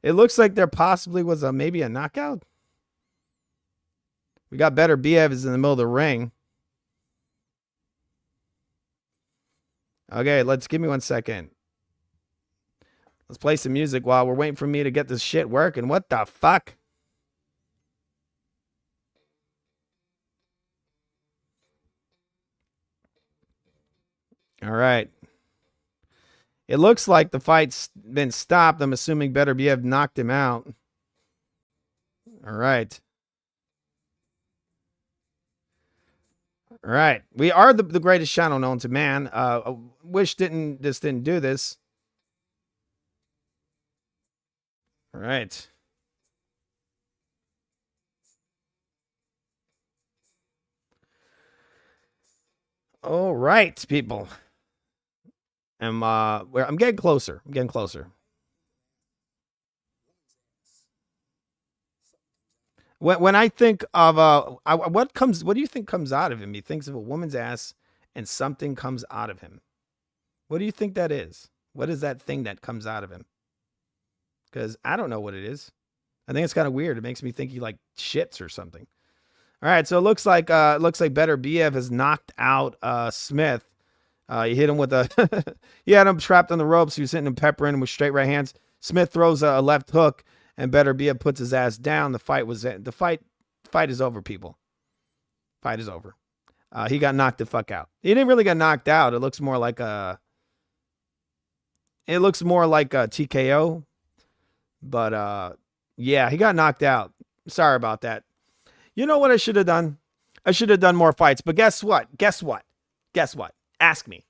Speaker 1: it looks like there possibly was maybe a knockout. We got Beterbiev is in the middle of the ring. Okay, give me 1 second. Let's play some music while we're waiting for me to get this shit working. What the fuck? All right. It looks like the fight's been stopped. I'm assuming Beterbiev knocked him out. All right. All right. We are the greatest channel known to man. Wish didn't do this. All right. All right, people. I'm getting closer. I'm getting closer. When I think of what do you think comes out of him? He thinks of a woman's ass and something comes out of him. What do you think that is? What is that thing that comes out of him? Because I don't know what it is. I think it's kind of weird. It makes me think he like shits or something. All right, so it looks like Beterbiev has knocked out Smith. He hit him with a he had him trapped on the ropes. He was hitting him, peppering him with straight right hands. Smith throws a left hook, and Beterbiev puts his ass down. The fight is over, people. Fight is over. He got knocked the fuck out. He didn't really get knocked out. It looks more like a TKO. But yeah, he got knocked out. Sorry about that. You know what I should have done? I should have done more fights. But guess what? Guess what? Guess what? Ask me.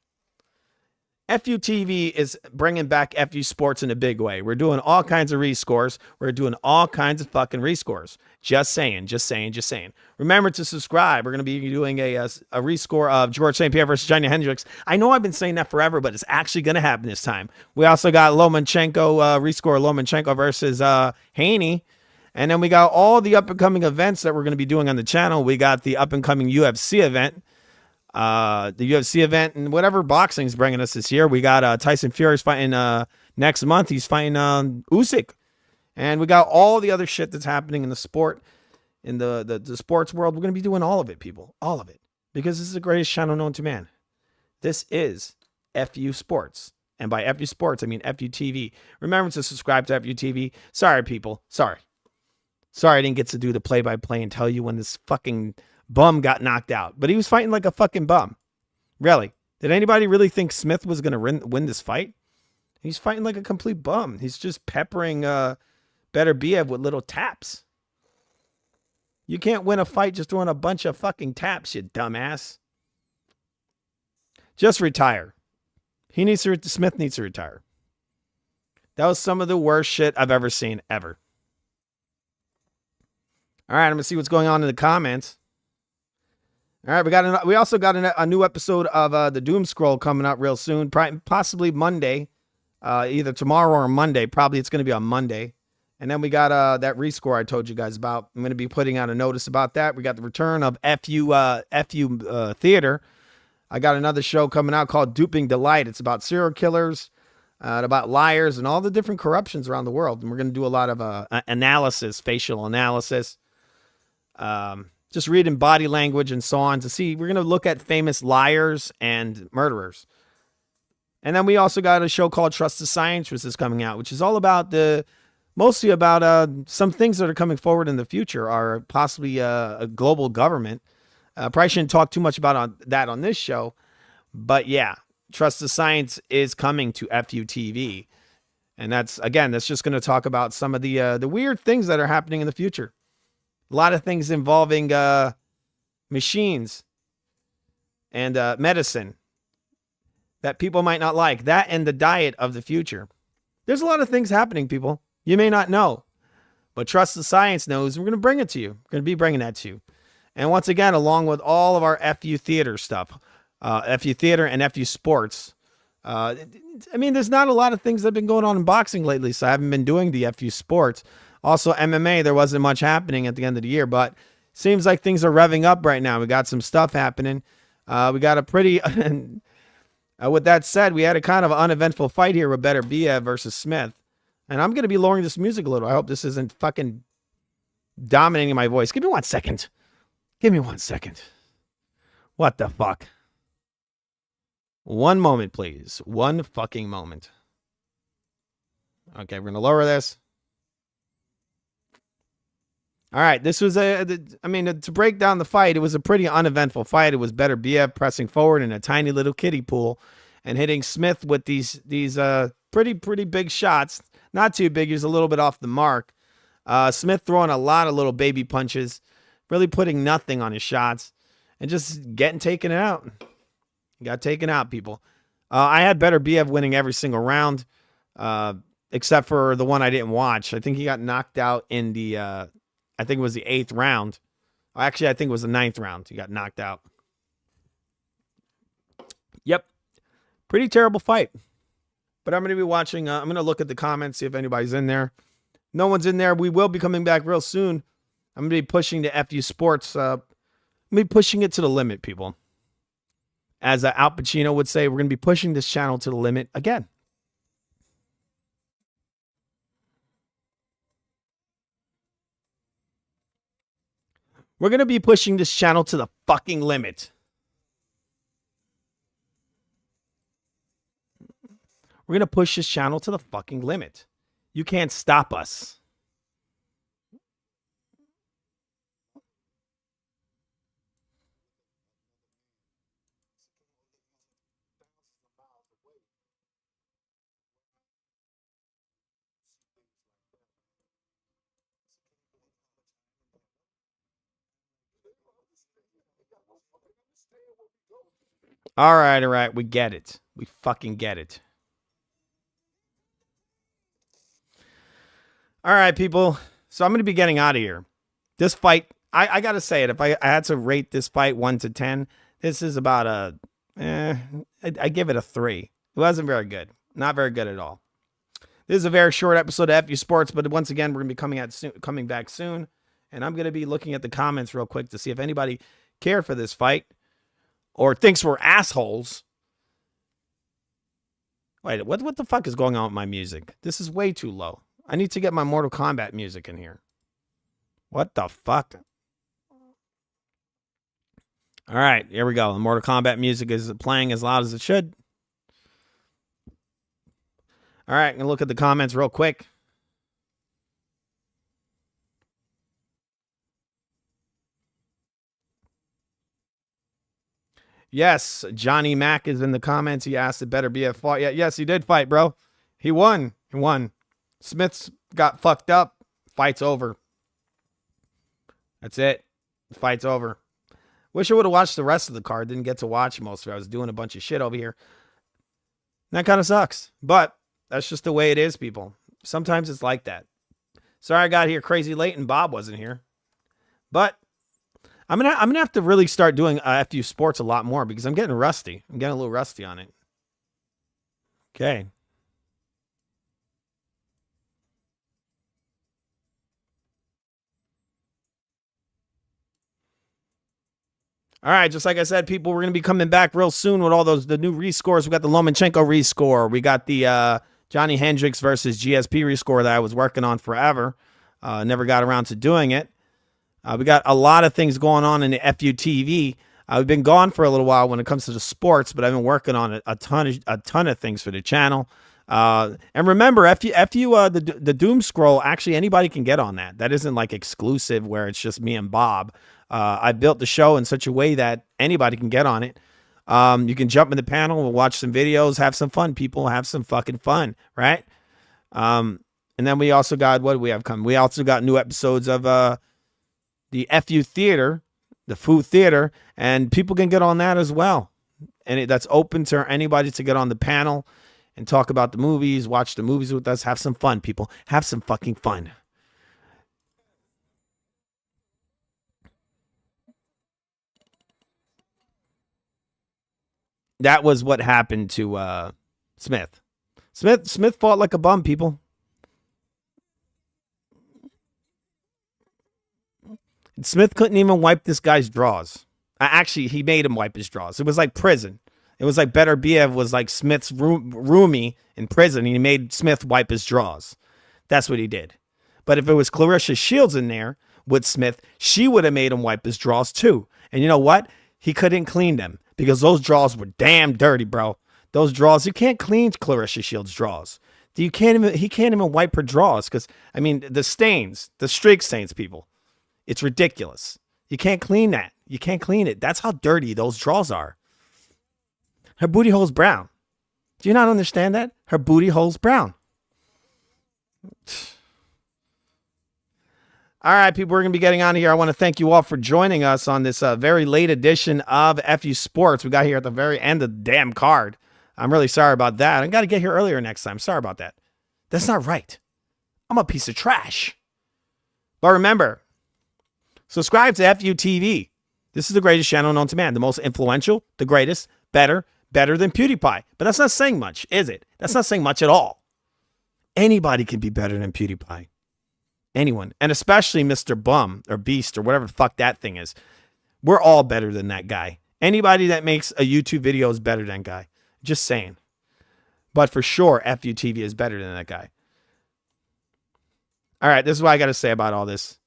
Speaker 1: FUTV is bringing back FU Sports in a big way. We're doing all kinds of rescores. We're doing all kinds of fucking rescores. Just saying, just saying, just saying. Remember to subscribe. We're going to be doing a rescore of George St. Pierre versus Johnny Hendricks. I know I've been saying that forever, but it's actually going to happen this time. We also got Lomachenko, rescore Lomachenko versus Haney. And then we got all the up-and-coming events that we're going to be doing on the channel. We got the up-and-coming UFC event. The UFC event and whatever boxing's bringing us this year. We got Tyson Fury's fighting next month. He's fighting Usyk. And we got all the other shit that's happening in the sport, in the sports world. We're going to be doing all of it, people. All of it. Because this is the greatest channel known to man. This is FU Sports. And by FU Sports, I mean FUTV. Remember to subscribe to FUTV. Sorry, people. Sorry. Sorry I didn't get to do the play-by-play and tell you when this fucking bum got knocked out. But he was fighting like a fucking bum. Really. Did anybody really think Smith was going to win this fight? He's fighting like a complete bum. He's just peppering Beterbiev with little taps. You can't win a fight just doing a bunch of fucking taps, you dumbass. Just retire. Smith needs to retire. That was some of the worst shit I've ever seen, ever. All right, I'm going to see what's going on in the comments. All right, we also got a new episode of the Doom Scroll coming up real soon, possibly Monday, either tomorrow or Monday. Probably it's going to be on Monday. And then we got that rescore I told you guys about. I'm going to be putting out a notice about that. We got the return of FU Theater. I got another show coming out called Duping Delight. It's about serial killers, about liars, and all the different corruptions around the world. And we're going to do a lot of analysis, facial analysis. Just reading body language and so on to see. We're going to look at famous liars and murderers. And then we also got a show called Trust the Science, which is coming out, which is all about mostly about some things that are coming forward in the future, are possibly a global government. Probably shouldn't talk too much about that on this show. But yeah, Trust the Science is coming to FUTV. And that's just going to talk about some of the weird things that are happening in the future. A lot of things involving machines and medicine that people might not like. That and the diet of the future. There's a lot of things happening, people. You may not know. But Trust the Science knows. And we're going to bring it to you. We're going to be bringing that to you. And once again, along with all of our FU Theater stuff. FU Theater and FU Sports. I mean, there's not a lot of things that have been going on in boxing lately. So I haven't been doing the FU Sports. Also, MMA, there wasn't much happening at the end of the year, but seems like things are revving up right now. We got some stuff happening. We got a pretty, with that said, we had a kind of uneventful fight here with Beterbiev versus Smith. And I'm going to be lowering this music a little. I hope this isn't fucking dominating my voice. Give me 1 second. Give me 1 second. What the fuck? One moment, please. One fucking moment. Okay, we're going to lower this. All right, this was to break down the fight, it was a pretty uneventful fight. It was Beterbiev pressing forward in a tiny little kiddie pool and hitting Smith with these pretty big shots. Not too big, he was a little bit off the mark. Smith throwing a lot of little baby punches, really putting nothing on his shots and just getting taken out. He got taken out, people. I had Beterbiev winning every single round, except for the one I didn't watch. I think he got knocked out in the I think it was the 8th round. Actually, I think it was the 9th round. He got knocked out. Yep. Pretty terrible fight. But I'm going to be watching. I'm going to look at the comments, see if anybody's in there. No one's in there. We will be coming back real soon. I'm going to be pushing the FU Sports. I'm going to be pushing it to the limit, people. As Al Pacino would say, we're going to be pushing this channel to the limit again. We're going to be pushing this channel to the fucking limit. We're going to push this channel to the fucking limit. You can't stop us. All right, all right. We get it. We fucking get it. All right, people. So I'm going to be getting out of here. This fight, I got to say it. If I had to rate this fight 1 to 10, this is about I give it a 3. It wasn't very good. Not very good at all. This is a very short episode of FU Sports, but once again, we're going to be coming back soon. And I'm going to be looking at the comments real quick to see if anybody cared for this fight or thinks we're assholes. Wait, what the fuck is going on with my music? This is way too low. I need to get my Mortal Kombat music in here. What the fuck? All right, here we go. The Mortal Kombat music is playing as loud as it should. All right, I'm going to look at the comments real quick. Yes, Johnny Mack is in the comments. He asked if Beterbiev fought yet. Yes, he did fight, bro. He won. He won. Smith's got fucked up. Fight's over. That's it. Fight's over. Wish I would have watched the rest of the card. Didn't get to watch most of it. I was doing a bunch of shit over here. That kind of sucks. But that's just the way it is, people. Sometimes it's like that. Sorry I got here crazy late and Bob wasn't here. But I'm gonna have to really start doing FU Sports a lot more because I'm getting rusty. I'm getting a little rusty on it. Okay. All right, just like I said, people, we're going to be coming back real soon with all the new rescores. We got the Lomachenko rescore. We got the Johnny Hendricks versus GSP rescore that I was working on forever. Never got around to doing it. We got a lot of things going on in the FUTV. We've been gone for a little while when it comes to the sports, but I've been working on a ton of things for the channel. And remember, the Doom Scroll, actually anybody can get on that. That isn't like exclusive where it's just me and Bob. I built the show in such a way that anybody can get on it. You can jump in the panel, we'll watch some videos, have some fun, people. Have some fucking fun, right? And then we also got, what do we have coming? We also got new episodes of the FU Theater, the Food Theater, and people can get on that as well. And that's open to anybody to get on the panel and talk about the movies, watch the movies with us, have some fun, people. Have some fucking fun. That was what happened to Smith. Smith fought like a bum, people. Smith couldn't even wipe this guy's draws. Actually, he made him wipe his draws. It was like prison. It was like Beterbiev was like Smith's roomie in prison. He made Smith wipe his draws. That's what he did. But if it was Clarissa Shields in there with Smith, she would have made him wipe his draws too. And you know what? He couldn't clean them because those draws were damn dirty, bro. Those draws, you can't clean Clarissa Shields' draws. He can't even wipe her draws because, I mean, the stains, the streak stains, people. It's ridiculous. You can't clean that. You can't clean it. That's how dirty those draws are. Her booty hole's brown. Do you not understand that? Her booty hole's brown. All right, people, we're going to be getting on here. I want to thank you all for joining us on this very late edition of FU Sports. We got here at the very end of the damn card. I'm really sorry about that. I got to get here earlier next time. Sorry about that. That's not right. I'm a piece of trash. But remember, subscribe to FUTV. This is the greatest channel known to man. The most influential, the greatest, better than PewDiePie. But that's not saying much, is it? That's not saying much at all. Anybody can be better than PewDiePie. Anyone. And especially Mr. Bum or Beast or whatever the fuck that thing is. We're all better than that guy. Anybody that makes a YouTube video is better than that guy. Just saying. But for sure, FUTV is better than that guy. All right, this is what I got to say about all this.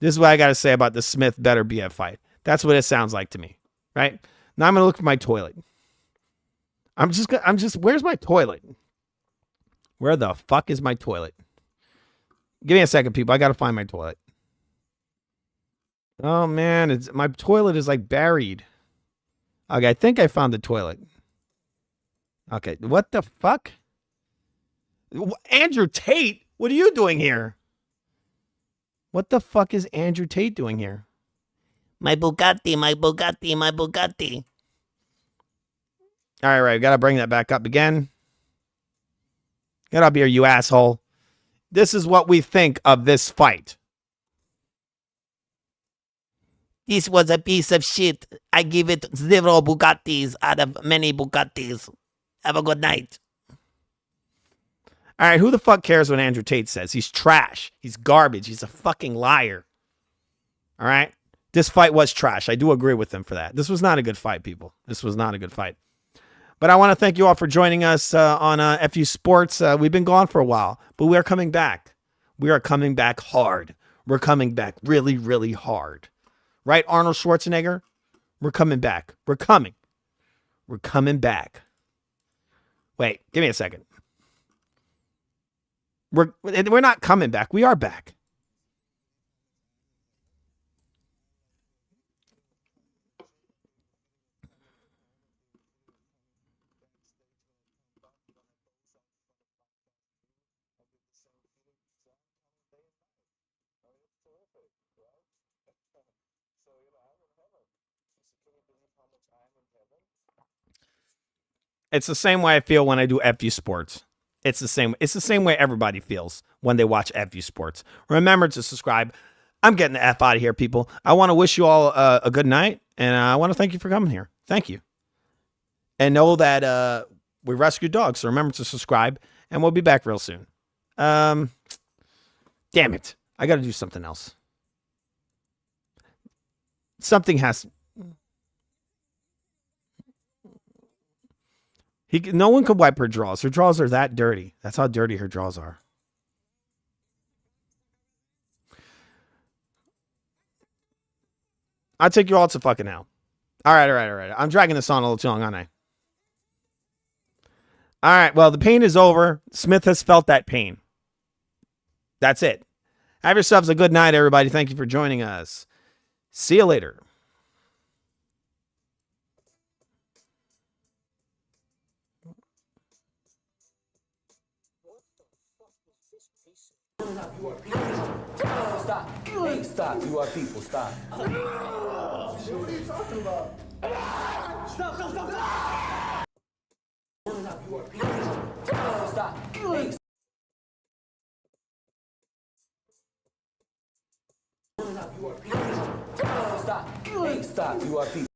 Speaker 1: This is what I got to say about the Smith Beterbiev fight. That's what it sounds like to me, right? Now I'm going to look for my toilet. I'm just, where's my toilet? Where the fuck is my toilet? Give me a second, people. I got to find my toilet. Oh, man. My toilet is like buried. Okay, I think I found the toilet. Okay, what the fuck? Andrew Tate? What are you doing here? What the fuck is Andrew Tate doing here?
Speaker 2: My Bugatti, my Bugatti, my Bugatti.
Speaker 1: All right, gotta bring that back up again. Get up here, you asshole. This is what we think of this fight.
Speaker 2: This was a piece of shit. I give it 0 Bugattis out of many Bugattis. Have a good night.
Speaker 1: All right, who the fuck cares what Andrew Tate says? He's trash. He's garbage. He's a fucking liar. All right? This fight was trash. I do agree with him for that. This was not a good fight, people. This was not a good fight. But I want to thank you all for joining us on FU Sports. We've been gone for a while, but we are coming back. We are coming back hard. We're coming back really, really hard. Right, Arnold Schwarzenegger? We're coming back. We're coming. We're coming back. Wait, give me a second. We're not coming back. We are back. It's the same way I feel when I do FU Sports. It's the same way everybody feels when they watch FU Sports. Remember to subscribe. I'm getting the F out of here, people. I want to wish you all a good night, and I want to thank you for coming here. Thank you. And know that we rescue dogs, so remember to subscribe, and we'll be back real soon. Damn it. I got to do something else. Something has... No one could wipe her drawers. Her drawers are that dirty. That's how dirty her drawers are. I'll take you all to fucking hell. All right. I'm dragging this on a little too long, aren't I? All right, well, the pain is over. Smith has felt that pain. That's it. Have yourselves a good night, everybody. Thank you for joining us. See you later.
Speaker 3: Stop. Hey, stop. You are people. Stop. What are you talking about? Stop. You are people. Stop. Hey. You are people. Stop. Hey, stop. You are people.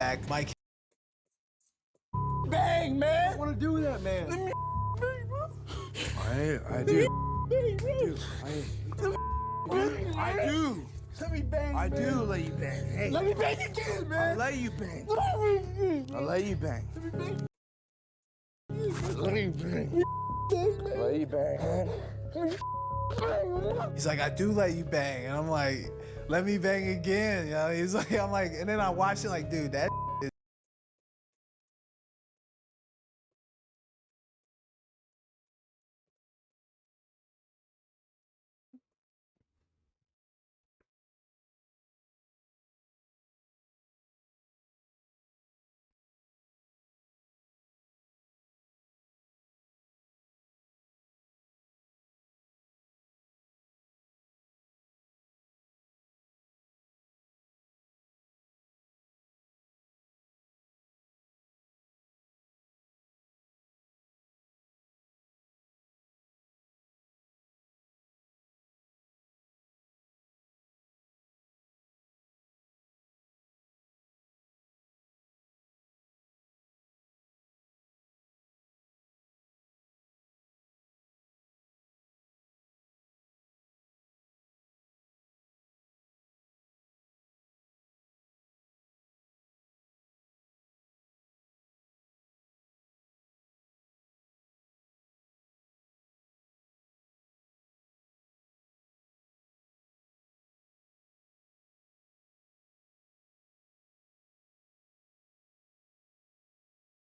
Speaker 4: Back, Mike.
Speaker 3: Bang, man.
Speaker 4: I want to do that, man.
Speaker 3: Let me bang, bro.
Speaker 4: I do.
Speaker 3: Bang, bro.
Speaker 4: I do.
Speaker 3: Let me bang,
Speaker 4: I
Speaker 3: man.
Speaker 4: do let you bang. Hey,
Speaker 3: Let me bang again, man.
Speaker 4: I let you bang.
Speaker 3: Let me bang.
Speaker 4: I let you bang.
Speaker 3: Let me bang.
Speaker 4: Let you bang. He's like, I do let you bang, and I'm like, let me bang again. You know, he's like, I'm like, and then I watch it like, dude, that